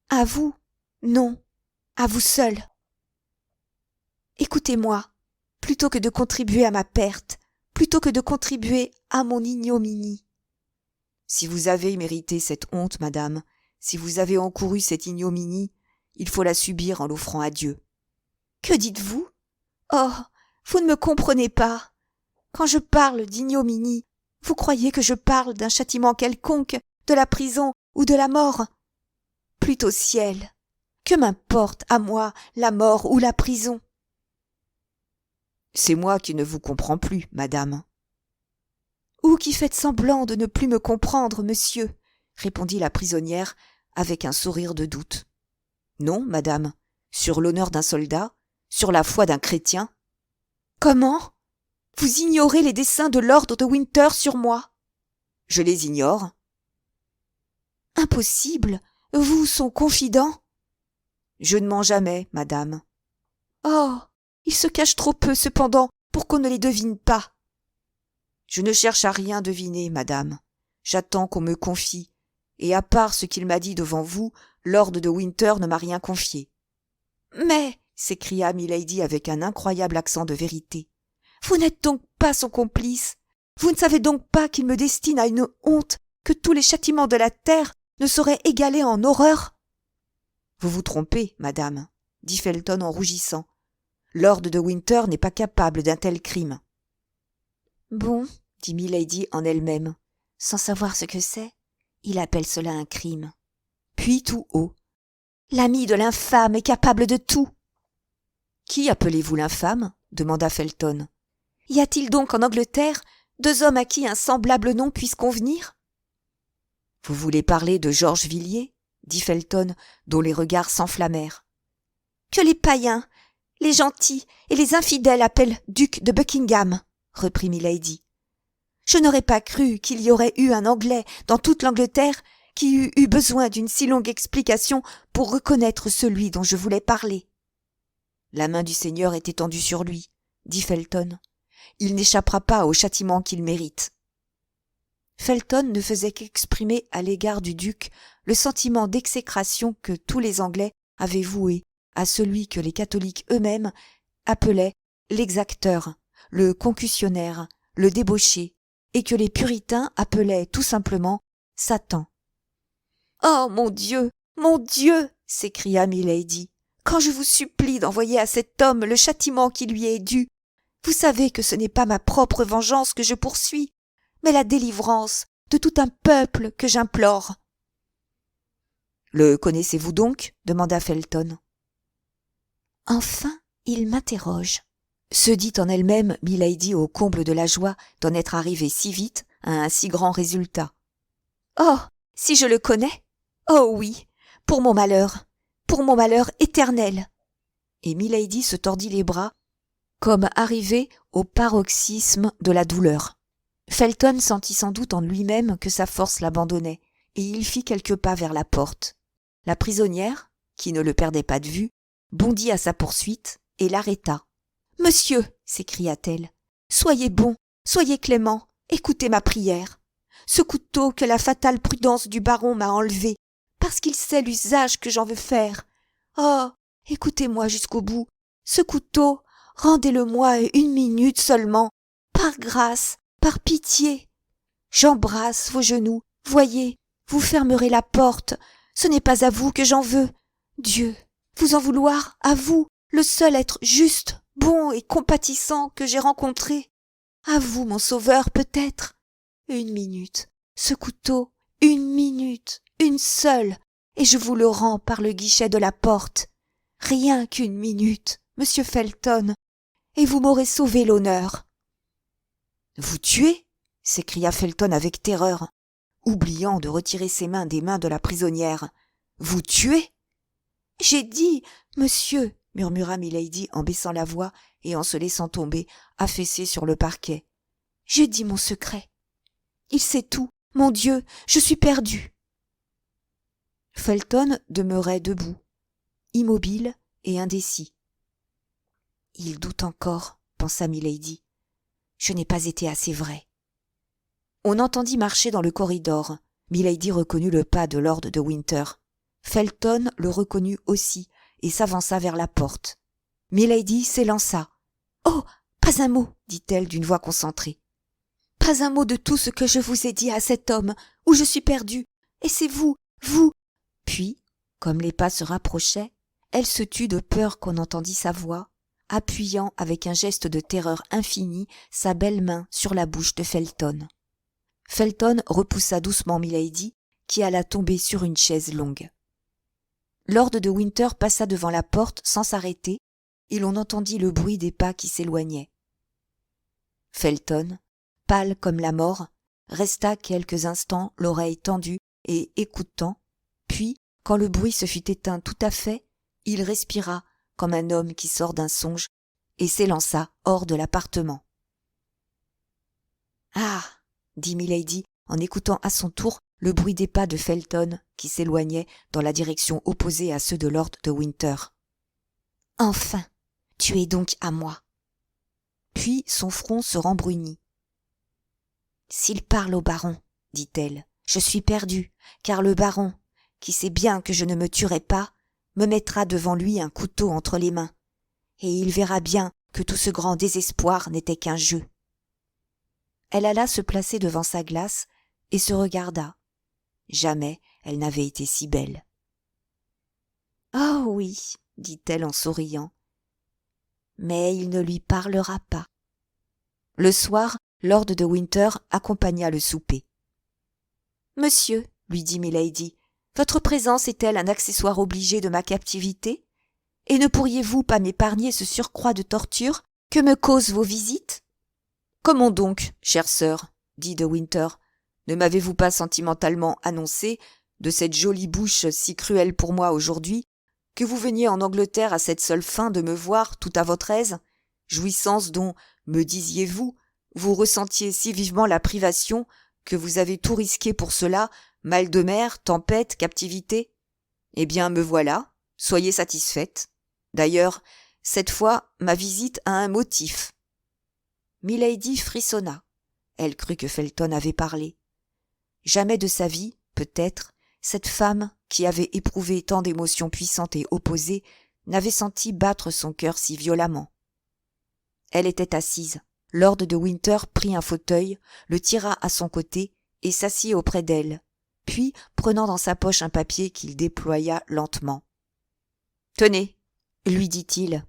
À vous, non, à vous seul. Écoutez-moi, plutôt que de contribuer à ma perte, plutôt que de contribuer à mon ignominie.
Si vous avez mérité cette honte, madame, si vous avez encouru cette ignominie, il faut la subir en l'offrant à Dieu.
Que dites-vous? Oh, vous ne me comprenez pas. Quand je parle d'ignominie, vous croyez que je parle d'un châtiment quelconque, de la prison ou de la mort? Plût au ciel. Que m'importe à moi la mort ou la prison?
C'est moi qui ne vous comprends plus, madame.
Ou qui faites semblant de ne plus me comprendre, monsieur, répondit la prisonnière avec un sourire de doute.
Non, madame, sur l'honneur d'un soldat, sur la foi d'un chrétien.
Comment? Vous ignorez les desseins de Lord de Winter sur moi?
Je les ignore.
Impossible, vous, son confident?
Je ne mens jamais, madame.
Oh, ils se cachent trop peu, cependant, pour qu'on ne les devine pas.
Je ne cherche à rien deviner, madame. J'attends qu'on me confie, et à part ce qu'il m'a dit devant vous, Lord de Winter ne m'a rien confié.
Mais,
s'écria milady avec un incroyable accent de vérité,
vous n'êtes donc pas son complice? Vous ne savez donc pas qu'il me destine à une honte que tous les châtiments de la terre ne sauraient égaler en horreur?
Vous vous trompez, madame, dit Felton en rougissant. Lord de Winter n'est pas capable d'un tel crime.
Bon, dit milady en elle-même, sans savoir ce que c'est, il appelle cela un crime.
Puis tout haut.
L'ami de l'infâme est capable de tout.
Qui appelez-vous l'infâme? Demanda Felton.
Y a-t-il donc en Angleterre 2 hommes à qui un semblable nom puisse convenir?
Vous voulez parler de Georges Villiers? Dit Felton, dont les regards s'enflammèrent.
Que les païens, les gentils et les infidèles appellent duc de Buckingham, reprit milady. Je n'aurais pas cru qu'il y aurait eu un Anglais dans toute l'Angleterre qui eût eu besoin d'une si longue explication pour reconnaître celui dont je voulais parler.
La main du Seigneur est étendue sur lui, dit Felton. Il n'échappera pas au châtiment qu'il mérite.
Felton ne faisait qu'exprimer à l'égard du duc le sentiment d'exécration que tous les Anglais avaient voué à celui que les catholiques eux-mêmes appelaient l'exacteur, le concussionnaire, le débauché, et que les puritains appelaient tout simplement Satan. « Oh, mon Dieu, s'écria milady, quand je vous supplie d'envoyer à cet homme le châtiment qui lui est dû, vous savez que ce n'est pas ma propre vengeance que je poursuis, mais la délivrance de tout un peuple que j'implore. »
« Le connaissez-vous donc? Demanda Felton.
« Enfin, il m'interroge. »
Se dit en elle-même milady au comble de la joie d'en être arrivée si vite à un si grand résultat.
« Oh, si je le connais! Oh oui, pour mon malheur éternel !»
Et milady se tordit les bras, comme arrivée au paroxysme de la douleur. Felton sentit sans doute en lui-même que sa force l'abandonnait, et il fit quelques pas vers la porte. La prisonnière, qui ne le perdait pas de vue, bondit à sa poursuite et l'arrêta.
« Monsieur, s'écria-t-elle, soyez bon, soyez clément, écoutez ma prière. Ce couteau que la fatale prudence du baron m'a enlevé, parce qu'il sait l'usage que j'en veux faire. Oh, écoutez-moi jusqu'au bout. Ce couteau, rendez-le-moi 1 minute seulement, par grâce, par pitié. J'embrasse vos genoux, voyez, vous fermerez la porte. Ce n'est pas à vous que j'en veux. Dieu, vous en vouloir, à vous, le seul être juste, bon et compatissant que j'ai rencontré. À vous, mon sauveur, peut-être. 1 minute, ce couteau, 1 minute, une seule, et je vous le rends par le guichet de la porte. Rien qu'1 minute, monsieur Felton, et vous m'aurez sauvé l'honneur. »«
Vous tuez » s'écria Felton avec terreur, oubliant de retirer ses mains des mains de la prisonnière. « Vous tuez » ?»«
J'ai dit, monsieur, »
murmura milady en baissant la voix et en se laissant tomber, affaissée sur le parquet.
« J'ai dit mon secret. Il sait tout. Mon Dieu, je suis perdu. »
Felton demeurait debout, immobile et indécis.
Il doute encore, pensa milady. Je n'ai pas été assez vraie. On entendit marcher dans le corridor. Milady reconnut le pas de lord de Winter. Felton le reconnut aussi et s'avança vers la porte. Milady s'élança. « Oh, pas un mot !» dit-elle d'une voix concentrée. « Pas un mot de tout ce que je vous ai dit à cet homme, où je suis perdue. Et c'est vous, vous !» Puis, comme les pas se rapprochaient, elle se tut de peur qu'on entendît sa voix, appuyant avec un geste de terreur infinie sa belle main sur la bouche de Felton. Felton repoussa doucement Milady, qui alla tomber sur une chaise longue. Lord de Winter passa devant la porte sans s'arrêter, et l'on entendit le bruit des pas qui s'éloignaient. Felton, pâle comme la mort, resta quelques instants l'oreille tendue et écoutant, puis, quand le bruit se fut éteint tout à fait, il respira comme un homme qui sort d'un songe et s'élança hors de l'appartement. « Ah !» dit Milady en écoutant à son tour le bruit des pas de Felton qui s'éloignait dans la direction opposée à ceux de lord de Winter. « Enfin, tu es donc à moi !» Puis son front se rembrunit. « S'il parle au baron, dit-elle, je suis perdue, car le baron, qui sait bien que je ne me tuerai pas, me mettra devant lui un couteau entre les mains, et il verra bien que tout ce grand désespoir n'était qu'un jeu. » Elle alla se placer devant sa glace et se regarda. Jamais elle n'avait été si belle. « Oh oui, dit-elle en souriant, mais il ne lui parlera pas. » Le soir, lord de Winter accompagna le souper. « Monsieur, lui dit Milady, votre présence est-elle un accessoire obligé de ma captivité? Et ne pourriez-vous pas m'épargner ce surcroît de torture que me causent vos visites? » « Comment donc, chère sœur, dit de Winter, ne m'avez-vous pas sentimentalement annoncé, de cette jolie bouche si cruelle pour moi aujourd'hui, que vous veniez en Angleterre à cette seule fin de me voir tout à votre aise, jouissance dont, me disiez-vous, vous ressentiez si vivement la privation que vous avez tout risqué pour cela, mal de mer, tempête, captivité? Eh bien, me voilà, soyez satisfaite. D'ailleurs, cette fois, ma visite a un motif. » Milady frissonna. Elle crut que Felton avait parlé. Jamais de sa vie, peut-être, cette femme, qui avait éprouvé tant d'émotions puissantes et opposées, n'avait senti battre son cœur si violemment. Elle était assise. Lord de Winter prit un fauteuil, le tira à son côté et s'assit auprès d'elle, puis, prenant dans sa poche un papier qu'il déploya lentement. « Tenez, » lui dit-il.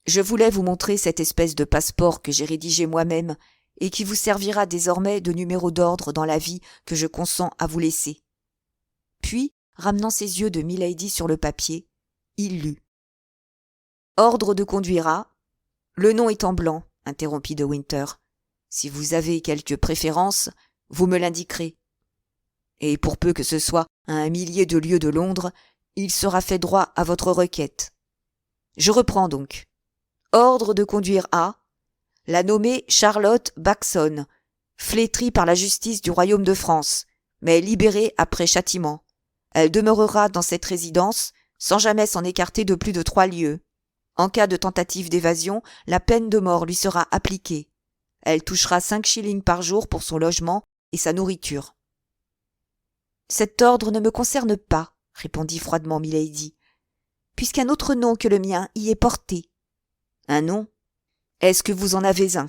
Je voulais vous montrer cette espèce de passeport que j'ai rédigé moi-même et qui vous servira désormais de numéro d'ordre dans la vie que je consens à vous laisser. » Puis, ramenant ses yeux de Milady sur le papier, il lut. « Ordre de conduire à... » « Le nom est en blanc, interrompit de Winter. Si vous avez quelque préférence, vous me l'indiquerez. Et pour peu que ce soit à 1 millier de lieues de Londres, il sera fait droit à votre requête. Je reprends donc. Ordre de conduire à la nommée Charlotte Backson, flétrie par la justice du royaume de France, mais libérée après châtiment. Elle demeurera dans cette résidence sans jamais s'en écarter de plus de 3 lieues. En cas de tentative d'évasion, la peine de mort lui sera appliquée. Elle touchera 5 shillings par jour pour son logement et sa nourriture. « Cet ordre ne me concerne pas, » répondit froidement Milady, « puisqu'un autre nom que le mien y est porté. »« Un nom ? Est-ce que vous en avez un ? » ?»«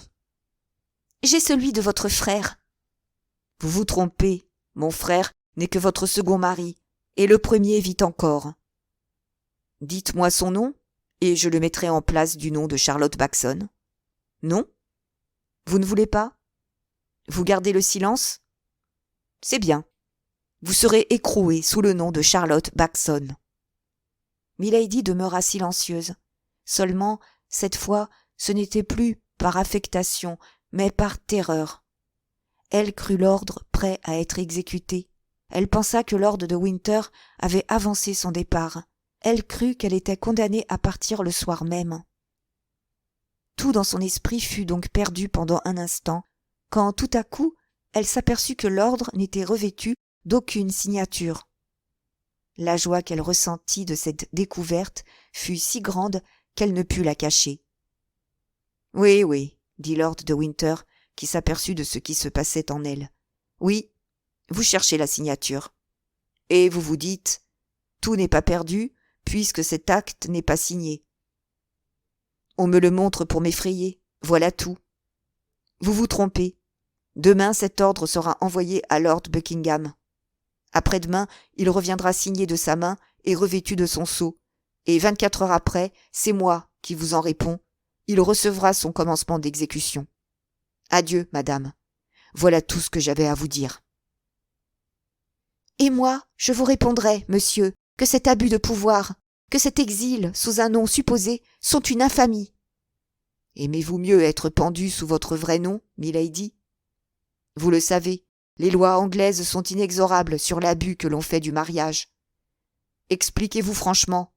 J'ai celui de votre frère. »« Vous vous trompez, mon frère n'est que votre second mari, et le premier vit encore. »« Dites-moi son nom, et je le mettrai en place du nom de Charlotte Backson. »« Non ? Vous ne voulez pas ? Vous gardez le silence ? C'est bien. Vous serez écroué sous le nom de Charlotte Backson. » Milady demeura silencieuse. Seulement, cette fois, ce n'était plus par affectation, mais par terreur. Elle crut l'ordre prêt à être exécuté. Elle pensa que lord de Winter avait avancé son départ. Elle crut qu'elle était condamnée à partir le soir même. Tout dans son esprit fut donc perdu pendant un instant, quand tout à coup, elle s'aperçut que l'ordre n'était revêtu d'aucune signature. La joie qu'elle ressentit de cette découverte fut si grande
qu'elle ne put la cacher. « Oui, oui, dit lord de Winter, qui s'aperçut de ce qui se passait en elle. Oui, vous cherchez la signature. Et vous vous dites, tout n'est pas perdu, puisque cet acte n'est pas signé. On me le montre pour m'effrayer, voilà tout. Vous vous trompez. Demain, cet ordre sera envoyé à Lord Buckingham. Après-demain, il reviendra signé de sa main et revêtu de son sceau. Et 24 heures après, c'est moi qui vous en réponds. Il recevra son commencement d'exécution. Adieu, madame. Voilà tout ce que j'avais à vous dire.
Et moi, je vous répondrai, monsieur, que cet abus de pouvoir, que cet exil sous un nom supposé sont une infamie.
Aimez-vous mieux être pendu sous votre vrai nom, milady? Vous le savez, les lois anglaises sont inexorables sur l'abus que l'on fait du mariage. Expliquez-vous franchement.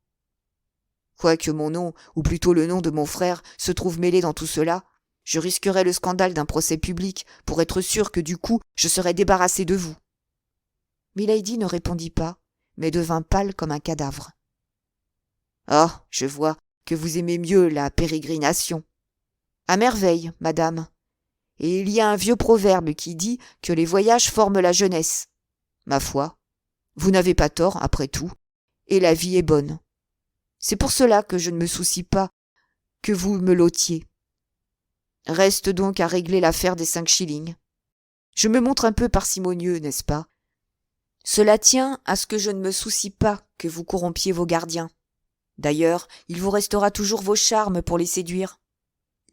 Quoique mon nom, ou plutôt le nom de mon frère, se trouve mêlé dans tout cela, je risquerais le scandale d'un procès public pour être sûr que du coup je serais débarrassé de vous. Milady ne répondit pas, mais devint pâle comme un cadavre. Ah, je vois que vous aimez mieux la pérégrination. À merveille, madame. Et il y a un vieux proverbe qui dit que les voyages forment la jeunesse. Ma foi, vous n'avez pas tort, après tout, et la vie est bonne. C'est pour cela que je ne me soucie pas que vous me l'ôtiez. Reste donc à régler l'affaire des 5 shillings. Je me montre un peu parcimonieux, n'est-ce pas? Cela tient à ce que je ne me soucie pas que vous corrompiez vos gardiens. D'ailleurs, il vous restera toujours vos charmes pour les séduire.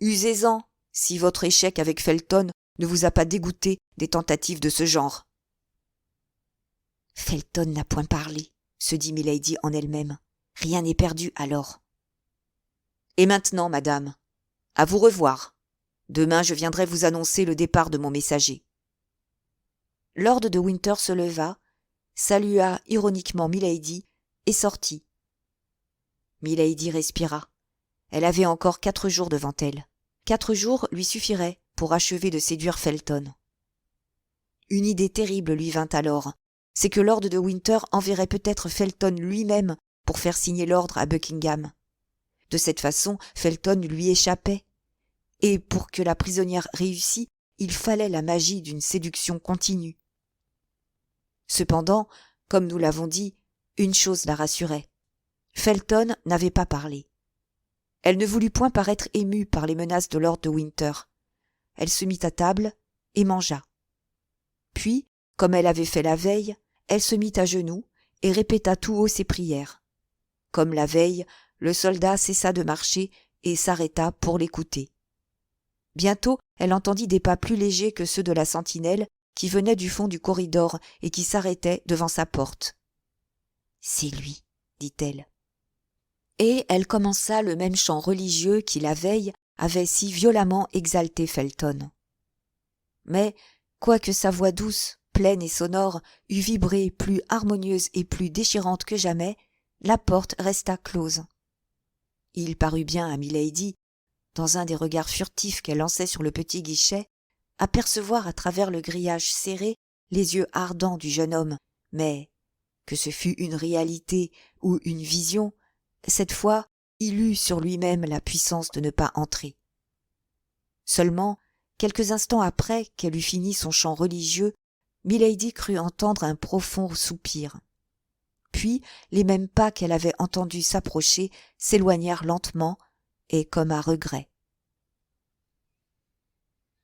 Usez-en, si votre échec avec Felton ne vous a pas dégoûté des tentatives de ce genre.
Felton n'a point parlé, se dit Milady en elle-même. Rien n'est perdu alors.
Et maintenant, madame, à vous revoir. Demain, je viendrai vous annoncer le départ de mon messager. Lord de Winter se leva, salua ironiquement Milady et sortit. Milady respira. Elle avait encore 4 jours devant elle. 4 jours lui suffiraient pour achever de séduire Felton. Une idée terrible lui vint alors, c'est que Lord de Winter enverrait peut-être Felton lui-même pour faire signer l'ordre à Buckingham. De cette façon, Felton lui échappait. Et pour que la prisonnière réussît, il fallait la magie d'une séduction continue. Cependant, comme nous l'avons dit, une chose la rassurait. Felton n'avait pas parlé. Elle ne voulut point paraître émue par les menaces de Lord de Winter. Elle se mit à table et mangea. Puis, comme elle avait fait la veille, elle se mit à genoux et répéta tout haut ses prières. Comme la veille, le soldat cessa de marcher et s'arrêta pour l'écouter. Bientôt, elle entendit des pas plus légers que ceux de la sentinelle qui venaient du fond du corridor et qui s'arrêtaient devant sa porte. « C'est lui, dit-elle. » Et elle commença le même chant religieux qui, la veille, avait si violemment exalté Felton. Mais, quoique sa voix douce, pleine et sonore, eût vibré plus harmonieuse et plus déchirante que jamais, la porte resta close. Il parut bien à Milady, dans un des regards furtifs qu'elle lançait sur le petit guichet, apercevoir à travers le grillage serré les yeux ardents du jeune homme, mais, que ce fût une réalité ou une vision, cette fois il eut sur lui-même la puissance de ne pas entrer. Seulement, quelques instants après qu'elle eut fini son chant religieux, Milady crut entendre un profond soupir. Puis les mêmes pas qu'elle avait entendus s'approcher s'éloignèrent lentement et comme à regret.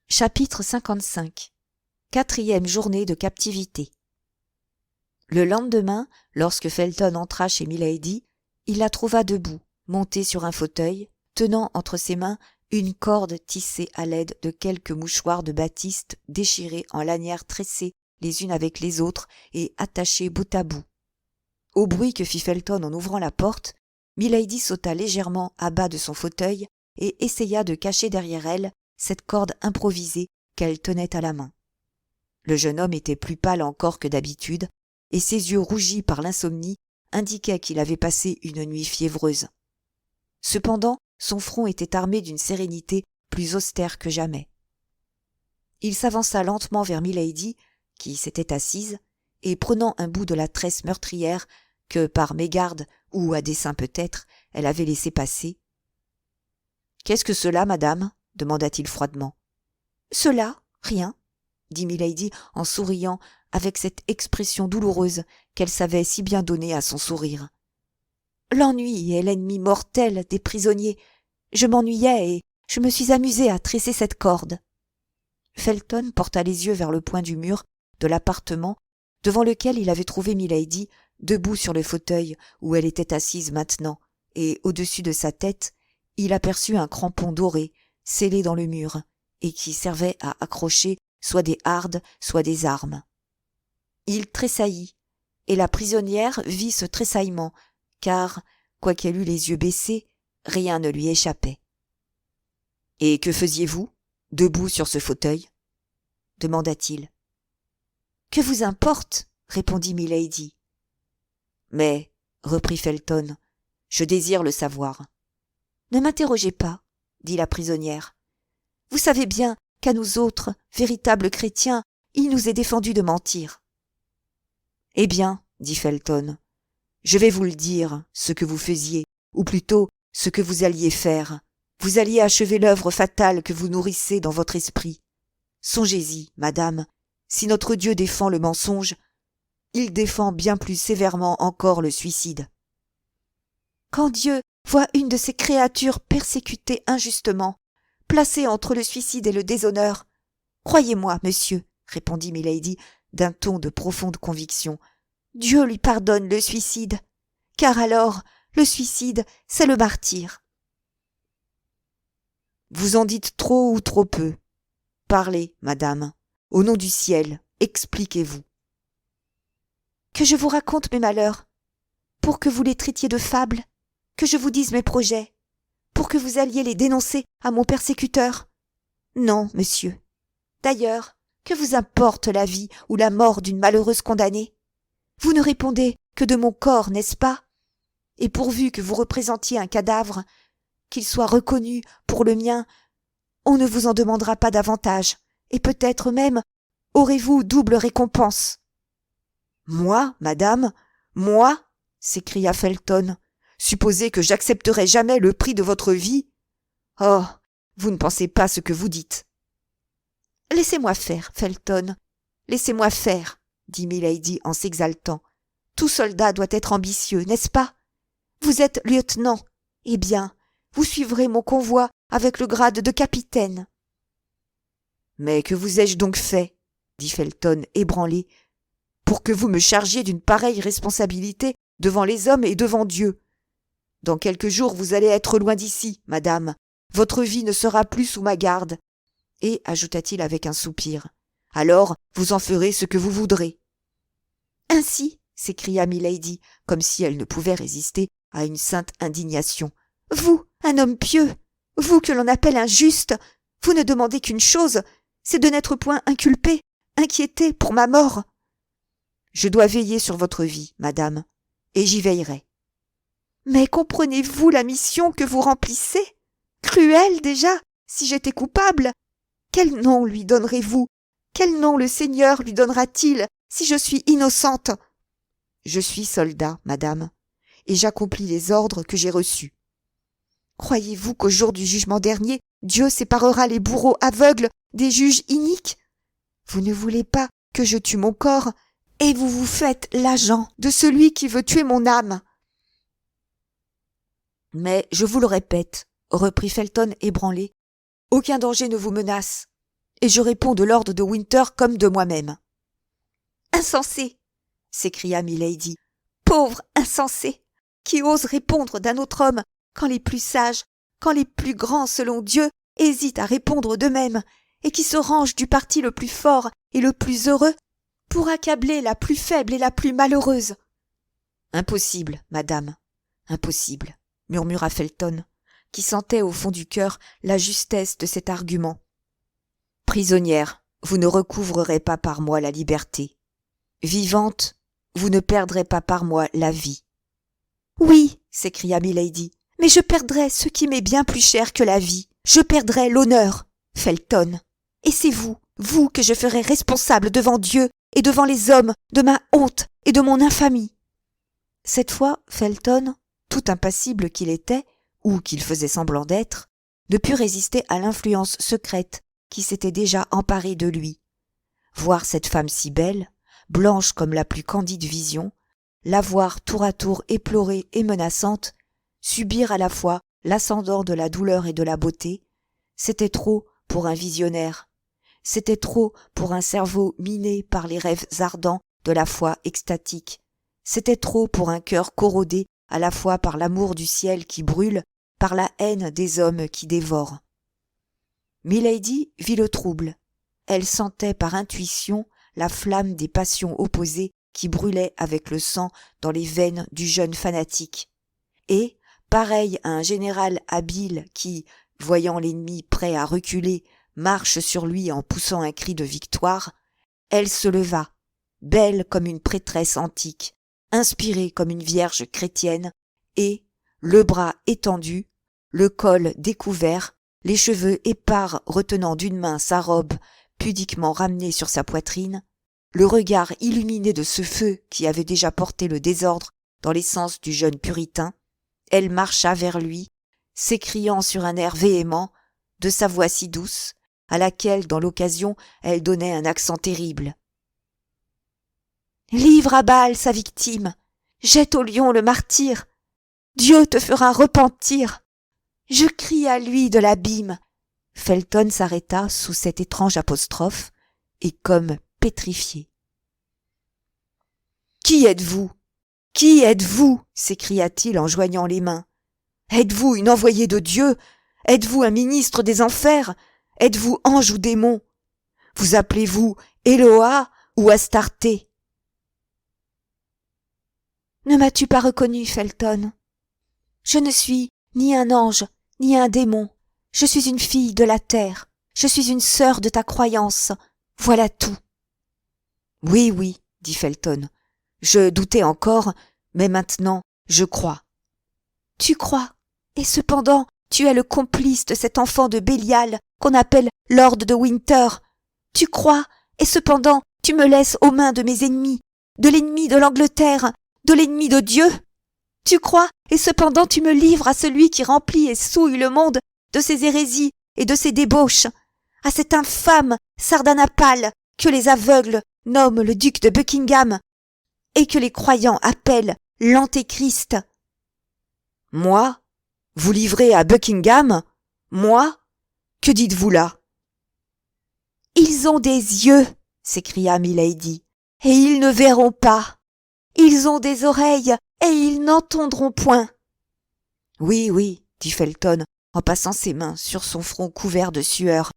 Chapitre 55. 4e journée de captivité. Le lendemain, lorsque Felton entra chez Milady, il la trouva debout, montée sur un fauteuil, tenant entre ses mains une corde tissée à l'aide de quelques mouchoirs de batiste déchirés en lanières tressées les unes avec les autres et attachées bout à bout. Au bruit que fit Felton en ouvrant la porte, Milady sauta légèrement à bas de son fauteuil et essaya de cacher derrière elle cette corde improvisée qu'elle tenait à la main. Le jeune homme était plus pâle encore que d'habitude, et ses yeux rougis par l'insomnie indiquaient qu'il avait passé une nuit fiévreuse. Cependant, son front était armé d'une sérénité plus austère que jamais. Il s'avança lentement vers Milady, qui s'était assise, et prenant un bout de la tresse meurtrière que, par mégarde ou à dessein peut-être, elle avait laissé passer, Qu'est-ce que cela, madame? Demanda-t-il froidement.
Cela, rien, dit Milady en souriant avec cette expression douloureuse qu'elle savait si bien donner à son sourire. L'ennui est l'ennemi mortel des prisonniers. Je m'ennuyais et je me suis amusée à tresser cette corde. Felton porta les yeux vers le point du mur de l'appartement devant lequel il avait trouvé Milady, debout sur le fauteuil où elle était assise maintenant, et au-dessus de sa tête, il aperçut un crampon doré, scellé dans le mur, et qui servait à accrocher soit des hardes, soit des armes. Il tressaillit, et la prisonnière vit ce tressaillement, car, quoiqu'elle eût les yeux baissés, rien ne lui échappait. « Et que faisiez-vous, debout sur ce fauteuil ?» demanda-t-il. « Que vous importe ?» répondit Milady. « Mais, reprit Felton, je désire le savoir. »« Ne m'interrogez pas, » dit la prisonnière. « Vous savez bien qu'à nous autres, véritables chrétiens, il nous est défendu de mentir. »« Eh bien, dit Felton, je vais vous le dire, ce que vous faisiez, ou plutôt ce que vous alliez faire. Vous alliez achever l'œuvre fatale que vous nourrissez dans votre esprit. Songez-y, madame, si notre Dieu défend le mensonge, il défend bien plus sévèrement encore le suicide. Quand Dieu voit une de ses créatures persécutée injustement, placée entre le suicide et le déshonneur, croyez-moi, monsieur, répondit Milady d'un ton de profonde conviction, Dieu lui pardonne le suicide, car alors le suicide, c'est le martyre. Vous en dites trop ou trop peu. Parlez, madame, au nom du ciel, expliquez-vous. Que je vous raconte mes malheurs, pour que vous les traitiez de fables, que je vous dise mes projets, pour que vous alliez les dénoncer à mon persécuteur? Non, monsieur. D'ailleurs, que vous importe la vie ou la mort d'une malheureuse condamnée? Vous ne répondez que de mon corps, n'est-ce pas? Et pourvu que vous représentiez un cadavre, qu'il soit reconnu pour le mien, on ne vous en demandera pas davantage, et peut-être même aurez-vous double récompense. Moi, madame, moi, s'écria Felton, supposez que j'accepterai jamais le prix de votre vie? Oh, vous ne pensez pas ce que vous dites. Laissez-moi faire, Felton, laissez-moi faire, dit Milady en s'exaltant. Tout soldat doit être ambitieux, n'est-ce pas? Vous êtes lieutenant. Eh bien, vous suivrez mon convoi avec le grade de capitaine. Mais que vous ai-je donc fait, dit Felton ébranlé, pour que vous me chargiez d'une pareille responsabilité devant les hommes et devant Dieu? Dans quelques jours vous allez être loin d'ici, madame. Votre vie ne sera plus sous ma garde. Et, ajouta-t-il avec un soupir, alors vous en ferez ce que vous voudrez. Ainsi, s'écria Milady, comme si elle ne pouvait résister à une sainte indignation. Vous, un homme pieux, vous que l'on appelle un juste, vous ne demandez qu'une chose, c'est de n'être point inculpé, inquiété pour ma mort. Je dois veiller sur votre vie, madame, et j'y veillerai. Mais comprenez-vous la mission que vous remplissez? Cruelle déjà, si j'étais coupable. Quel nom lui donnerez-vous? Quel nom le Seigneur lui donnera-t-il si je suis innocente? Je suis soldat, madame, et j'accomplis les ordres que j'ai reçus. Croyez-vous qu'au jour du jugement dernier, Dieu séparera les bourreaux aveugles des juges iniques? Vous ne voulez pas que je tue mon corps, et vous vous faites l'agent de celui qui veut tuer mon âme. Mais je vous le répète, reprit Felton ébranlé, aucun danger ne vous menace, et je réponds de l'ordre de Winter comme de moi-même. Insensé, s'écria Milady, pauvre insensé, qui ose répondre d'un autre homme quand les plus sages, quand les plus grands selon Dieu, hésitent à répondre d'eux-mêmes, et qui se range du parti le plus fort et le plus heureux pour accabler la plus faible et la plus malheureuse. Impossible, madame, impossible, murmura Felton, qui sentait au fond du cœur la justesse de cet argument. Prisonnière, vous ne recouvrerez pas par moi la liberté. Vivante, vous ne perdrez pas par moi la vie. Oui, s'écria Milady, mais je perdrai ce qui m'est bien plus cher que la vie. Je perdrai l'honneur, Felton. Et c'est vous, vous que je ferai responsable devant Dieu et devant les hommes de ma honte et de mon infamie. Cette fois, Felton, tout impassible qu'il était, ou qu'il faisait semblant d'être,
ne put résister à l'influence secrète qui s'était déjà emparée de lui. Voir cette femme si belle, blanche comme la plus candide vision, la voir tour à tour éplorée et menaçante, subir à la fois l'ascendant de la douleur et de la beauté, c'était trop pour un visionnaire, c'était trop pour un cerveau miné par les rêves ardents de la foi extatique, c'était trop pour un cœur corrodé à la fois par l'amour du ciel qui brûle, par la haine des hommes qui dévorent. Milady vit le trouble. Elle sentait par intuition la flamme des passions opposées qui brûlait avec le sang dans les veines du jeune fanatique. Et, pareil à un général habile qui, voyant l'ennemi prêt à reculer, marche sur lui en poussant un cri de victoire, elle se leva, belle comme une prêtresse antique, inspirée comme une vierge chrétienne, et, le bras étendu, le col découvert, les cheveux épars retenant d'une main sa robe pudiquement ramenée sur sa poitrine, le regard illuminé de ce feu qui avait déjà porté le désordre dans l'essence du jeune puritain, elle marcha vers lui, s'écriant sur un air véhément, de sa voix si douce, à laquelle, dans l'occasion, elle donnait un accent terrible. « Livre à Baal sa victime, jette au lion le martyr, Dieu te fera repentir. Je crie à lui de l'abîme. » Felton s'arrêta sous cette étrange apostrophe, et comme pétrifié. « Qui êtes-vous ? Qui êtes-vous ? s'écria-t-il en joignant les mains. Êtes-vous une envoyée de Dieu ? Êtes-vous un ministre des enfers ? Êtes-vous ange ou démon ? Vous appelez-vous Eloa ou Astarté ? Ne m'as-tu pas reconnu, Felton ? Je ne suis ni un ange, ni un démon. Je suis une fille de la terre. Je suis une sœur de ta croyance. Voilà tout. Oui, oui, dit Felton. Je doutais encore, mais maintenant, je crois. Tu crois, et cependant, tu es le complice de cet enfant de Bélial qu'on appelle Lord de Winter. Tu crois, et cependant, tu me laisses aux mains de mes ennemis, de l'ennemi de l'Angleterre, de l'ennemi de Dieu. Tu crois, et cependant tu me livres à celui qui remplit et souille le monde de ses hérésies et de ses débauches, à cet infâme Sardanapale que les aveugles nomment le duc de Buckingham et que les croyants appellent l'Antéchrist. Moi ? Vous livrez à Buckingham ? Moi ? Que dites-vous là ? Ils ont des yeux, s'écria Milady, et ils ne verront pas. Ils ont des oreilles, et ils n'entendront point. Oui, oui, dit Felton, en passant ses mains sur son front couvert de sueur,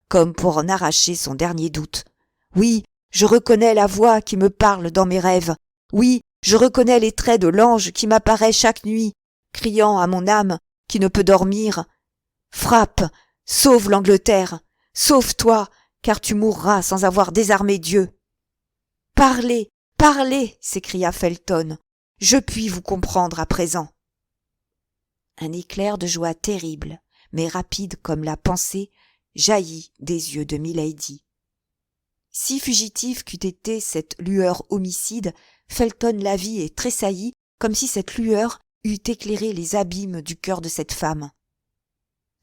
comme pour en arracher son dernier doute. Oui, je reconnais la voix qui me parle dans mes rêves. Oui, je reconnais les traits de l'ange qui m'apparaît chaque nuit, criant à mon âme qui ne peut dormir. Frappe, sauve l'Angleterre, sauve-toi, car tu mourras sans avoir désarmé Dieu. Parlez, parlez, s'écria Felton. Je puis vous comprendre à présent. Un éclair de joie terrible, mais rapide comme la pensée, jaillit des yeux de Milady. Si fugitive qu'eût été cette lueur homicide, Felton la vit et tressaillit comme si cette lueur eût éclairé les abîmes du cœur de cette femme.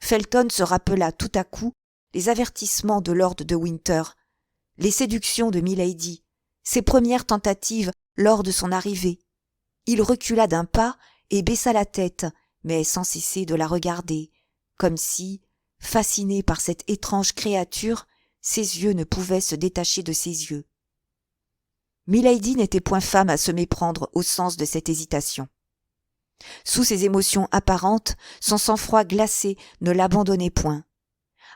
Felton se rappela tout à coup les avertissements de Lord de Winter, les séductions de Milady, ses premières tentatives lors de son arrivée. Il recula d'un pas et baissa la tête, mais sans cesser de la regarder, comme si, fasciné par cette étrange créature, ses yeux ne pouvaient se détacher de ses yeux. Milady n'était point femme à se méprendre au sens de cette hésitation. Sous ses émotions apparentes, son sang-froid glacé ne l'abandonnait point.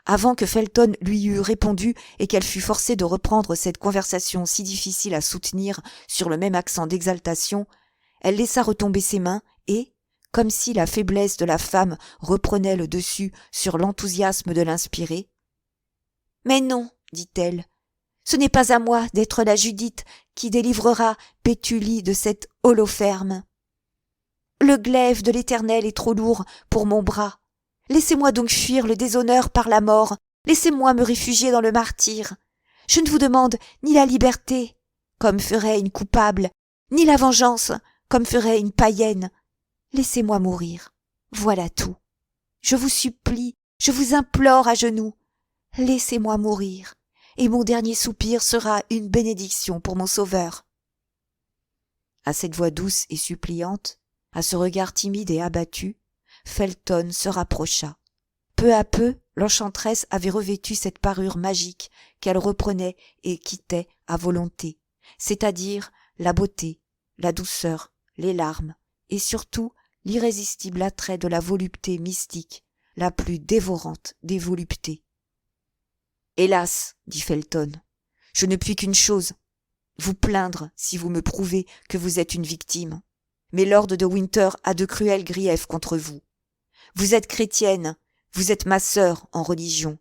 Avant que Felton lui eût répondu et qu'elle fût forcée de reprendre cette conversation si difficile à soutenir sur le même accent d'exaltation, elle laissa retomber ses mains et, comme si la faiblesse de la femme reprenait le dessus sur l'enthousiasme de l'inspiré, « Mais non, dit-elle, ce n'est pas à moi d'être la Judith qui délivrera Béthulie de cette Holoferme. Le glaive de l'Éternel est trop lourd pour mon bras. Laissez-moi donc fuir le déshonneur par la mort, laissez-moi me réfugier dans le martyre. Je ne vous demande ni la liberté, comme ferait une coupable, ni la vengeance, comme ferait une païenne. Laissez-moi mourir, voilà tout. Je vous supplie,
Je vous implore à genoux. Laissez-moi mourir, et mon dernier soupir sera une bénédiction pour mon sauveur. »
À cette voix douce et suppliante, à ce regard timide et abattu, Felton se rapprocha. Peu à peu, l'enchanteresse avait revêtu cette parure magique qu'elle reprenait et quittait à volonté, c'est-à-dire la beauté, la douceur, les larmes, et surtout l'irrésistible attrait de la volupté mystique, la plus dévorante des voluptés. « Hélas, dit Felton, je ne puis qu'une chose, vous plaindre si vous me prouvez que vous êtes une victime. Mais Lord de Winter a de cruels griefs contre vous. Vous êtes chrétienne, vous êtes ma sœur en religion.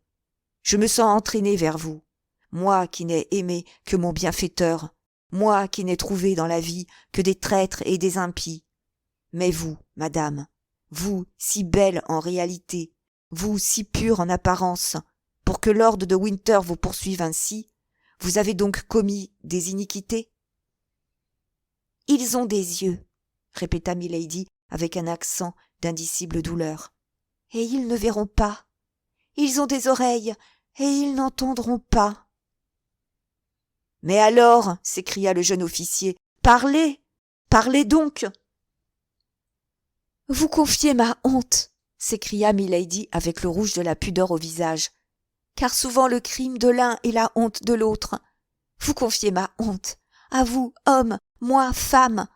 Je me sens entraîné vers vous, moi qui n'ai aimé que mon bienfaiteur, moi qui n'ai trouvé dans la vie que des traîtres et des impies. Mais vous, madame, vous si belle en réalité, vous si pure en apparence, pour que Lord de Winter vous poursuive ainsi, vous avez donc commis des iniquités ? » «
Ils ont des yeux, » répéta milady avec un accent d'indicible douleur, « et ils ne verront pas. Ils ont des oreilles, et ils n'entendront pas. »
« Mais alors, s'écria le jeune officier, parlez, parlez donc !»«
Vous confiez ma honte, » s'écria milady avec le rouge de la pudeur au visage, car souvent le crime de l'un est la honte de l'autre. Vous confiez ma honte, à vous, homme, moi, femme.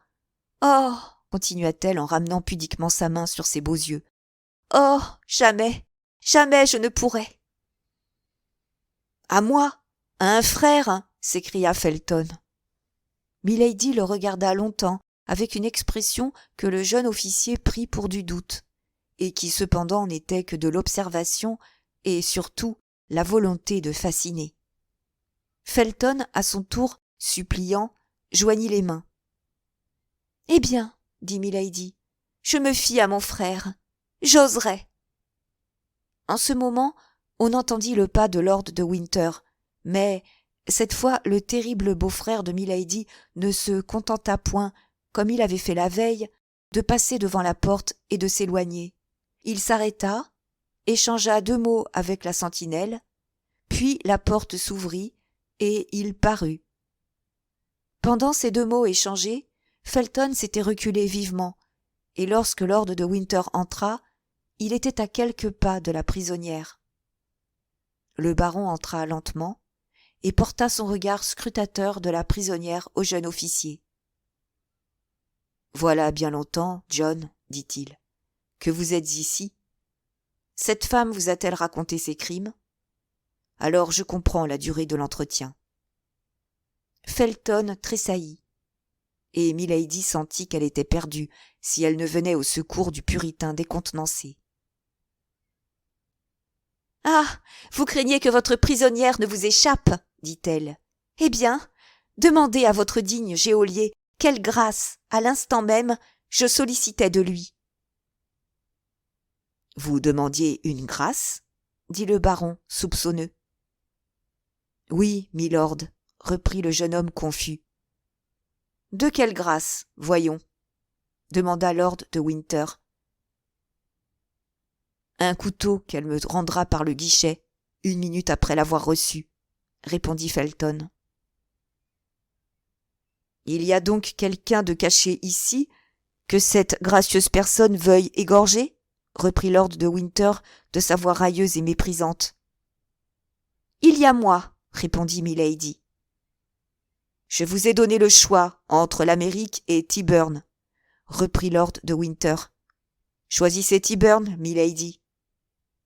Oh, continua-t-elle en ramenant pudiquement sa main sur ses beaux yeux. Oh, jamais, jamais je ne pourrais.
À moi, à un frère, s'écria Felton. Milady le regarda longtemps avec une expression que le jeune officier prit pour du doute, et qui cependant n'était que de l'observation et surtout la volonté de fasciner. Felton, à son tour, suppliant, joignit les mains.
« Eh bien, dit milady, je me fie à mon frère. J'oserais. »
En ce moment, on entendit le pas de Lord de Winter, mais cette fois le terrible beau-frère de milady ne se contenta point, comme il avait fait la veille, de passer devant la porte et de s'éloigner. Il s'arrêta, échangea 2 mots avec la sentinelle, puis la porte s'ouvrit et il parut. Pendant ces 2 mots échangés, Felton s'était reculé vivement, et lorsque Lord de Winter entra, il était à quelques pas de la prisonnière. Le baron entra lentement et porta son regard scrutateur de la prisonnière au jeune officier. « Voilà bien longtemps, John, dit-il, que vous êtes ici. Cette femme vous a-t-elle raconté ses crimes ? Alors je comprends la durée de l'entretien. » Felton tressaillit, et milady sentit qu'elle était perdue si elle ne venait au secours du puritain décontenancé.
« Ah, vous craignez que votre prisonnière ne vous échappe, dit-elle. Eh bien, demandez à votre digne geôlier quelle grâce, à l'instant même, je sollicitais de lui. »«
Vous demandiez une grâce ?» dit le baron, soupçonneux. « Oui, milord, » reprit le jeune homme confus. « De quelle grâce, voyons ?» demanda Lord de Winter. « Un couteau qu'elle me rendra par le guichet, 1 minute après l'avoir reçu, » répondit Felton. « Il y a donc quelqu'un de caché ici que cette gracieuse personne veuille égorger ?» reprit Lord de Winter de sa voix railleuse et méprisante. « Il y a moi, » répondit milady. « Je vous ai donné le choix entre l'Amérique et Tyburn, » reprit Lord de Winter. « Choisissez Tyburn, milady.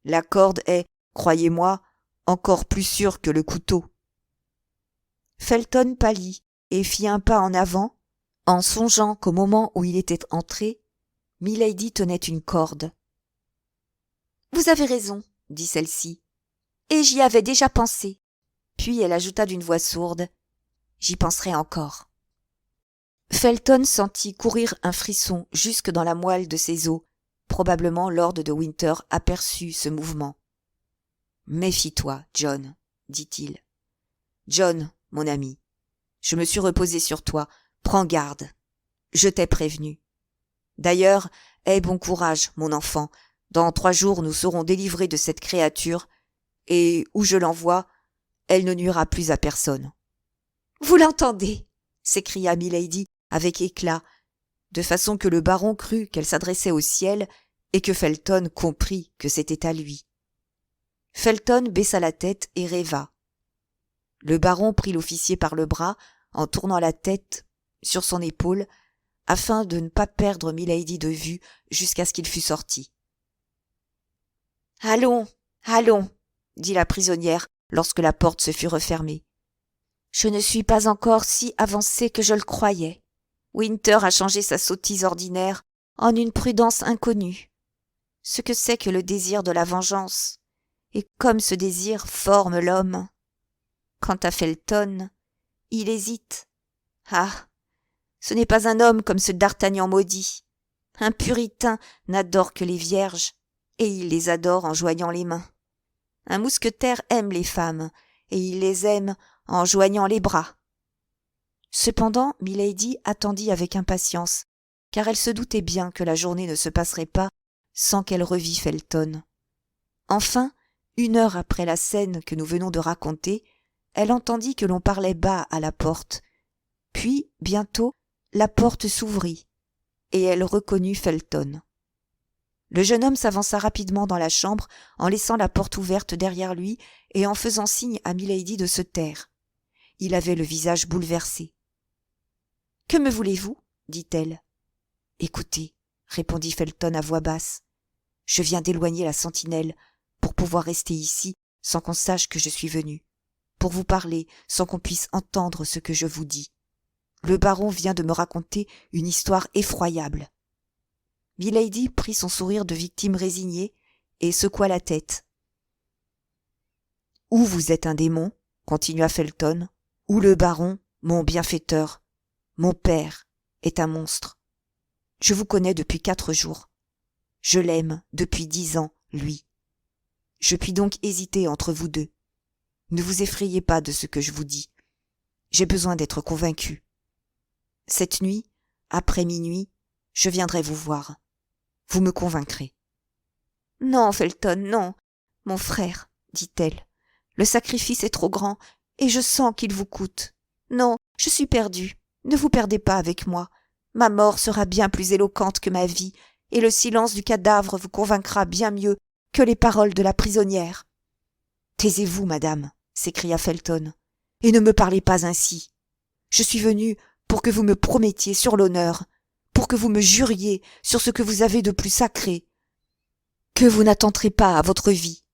La corde est, croyez-moi, encore plus sûre que le couteau. » Felton pâlit et fit un pas en avant, en songeant qu'au moment où il était entré, milady tenait une corde.
« Vous avez raison, » dit celle-ci, « et j'y avais déjà pensé. »
Puis elle ajouta d'une voix sourde, « J'y penserai encore. » Felton sentit courir un frisson jusque dans la moelle de ses os. Probablement Lord de Winter aperçut ce mouvement. « Méfie-toi, John, dit-il. John, mon ami, je me suis reposé sur toi, prends garde. Je t'ai prévenu. D'ailleurs, aie bon courage, mon enfant, Dans 3 jours, nous serons délivrés de cette créature, et où je l'envoie, elle ne nuira plus à personne. »
« Vous l'entendez » s'écria milady avec éclat,
de façon que le baron crut qu'elle s'adressait au ciel et que Felton comprit que c'était à lui. Felton baissa la tête et rêva. Le baron prit l'officier par le bras en tournant la tête sur son épaule afin de ne pas perdre milady de vue jusqu'à ce qu'il fût sorti. « Allons, allons, » dit la prisonnière lorsque la porte se fut refermée. « Je ne suis pas encore si avancée que je le croyais. Winter a changé sa sottise ordinaire en une prudence inconnue. Ce que c'est que le désir de la vengeance, et comme ce désir forme l'homme. Quant à Felton, il hésite. Ah, ce n'est pas un homme comme ce d'Artagnan maudit. Un puritain n'adore que les vierges, et il les adore en joignant les mains. Un mousquetaire aime les femmes, et il les aime en joignant les bras. » Cependant, milady attendit avec impatience, car elle se doutait bien que la journée ne se passerait pas sans qu'elle revît Felton. Enfin, 1 heure après la scène que nous venons de raconter, elle entendit que l'on parlait bas à la porte. Puis, bientôt, la porte s'ouvrit, et elle reconnut Felton. Le jeune homme s'avança rapidement dans la chambre en laissant la porte ouverte derrière lui et en faisant signe à milady de se taire. Il avait le visage bouleversé. « Que me voulez-vous » dit-elle. « Écoutez, » répondit Felton à voix basse. « Je viens d'éloigner la sentinelle pour pouvoir rester ici sans qu'on sache que je suis venu, pour vous parler sans qu'on puisse entendre ce que je vous dis. Le baron vient de me raconter une histoire effroyable. » Milady prit son sourire de victime résignée et secoua la tête. « Ou vous êtes un démon, » continua Felton, « ou le baron, mon bienfaiteur, mon père, est un monstre. Je vous connais depuis 4 jours. Je l'aime depuis 10 ans, lui. Je puis donc hésiter entre vous deux. Ne vous effrayez pas de ce que je vous dis. J'ai besoin d'être convaincu. Cette nuit, après minuit, je viendrai vous voir. Vous me convaincrez. »« Non, Felton, non, mon frère, dit-elle. Le sacrifice est trop grand, et je sens qu'il vous coûte. Non, je suis perdue. Ne vous perdez pas avec moi. Ma mort sera bien plus éloquente que ma vie, et le silence du cadavre vous convaincra bien mieux que les paroles de la prisonnière. »« Taisez-vous, madame, s'écria Felton, et ne me parlez pas ainsi. Je suis venu pour que vous me promettiez sur l'honneur, pour que vous me juriez sur ce que vous avez de plus sacré, que vous n'attenterez pas à votre vie. »«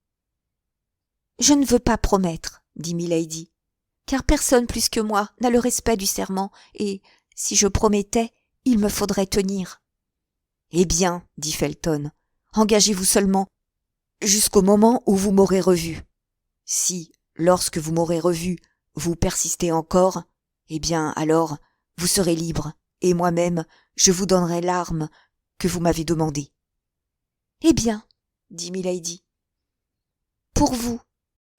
Je ne veux pas promettre, » dit milady, « car personne plus que moi n'a le respect du serment, et, si je promettais, il me faudrait tenir. »« Eh bien, dit Felton, engagez-vous seulement jusqu'au moment où vous m'aurez revu. Si, lorsque vous m'aurez revu, vous persistez encore, eh bien alors, vous serez libre, et moi-même, je vous donnerai l'arme que vous m'avez demandée. »« Eh bien, dit milady, pour vous,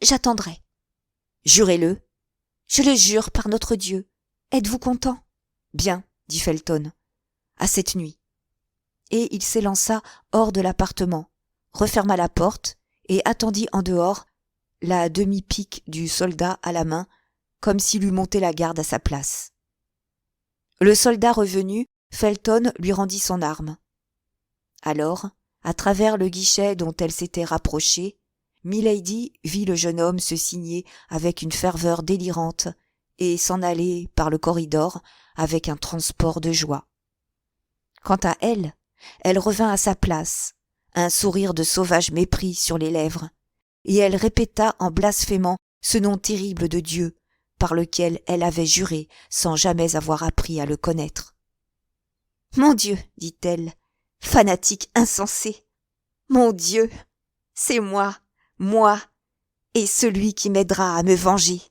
j'attendrai. »« Jurez-le. »« Je le jure par notre Dieu. Êtes-vous content ? » ?»« Bien, dit Felton. À cette nuit. » Et il s'élança hors de l'appartement, referma la porte et attendit en dehors, la demi-pique du soldat à la main, comme s'il eût monté la garde à sa place. Le soldat revenu, Felton lui rendit son arme. Alors, à travers le guichet dont elle s'était rapprochée, milady vit le jeune homme se signer avec une ferveur délirante et s'en aller par le corridor avec un transport de joie. Quant à elle, elle revint à sa place, un sourire de sauvage mépris sur les lèvres, et elle répéta en blasphémant ce nom terrible de Dieu, par lequel elle avait juré sans jamais avoir appris à le connaître. « Mon Dieu, dit-elle, fanatique insensé, mon Dieu, c'est moi, et celui qui m'aidera à me venger. »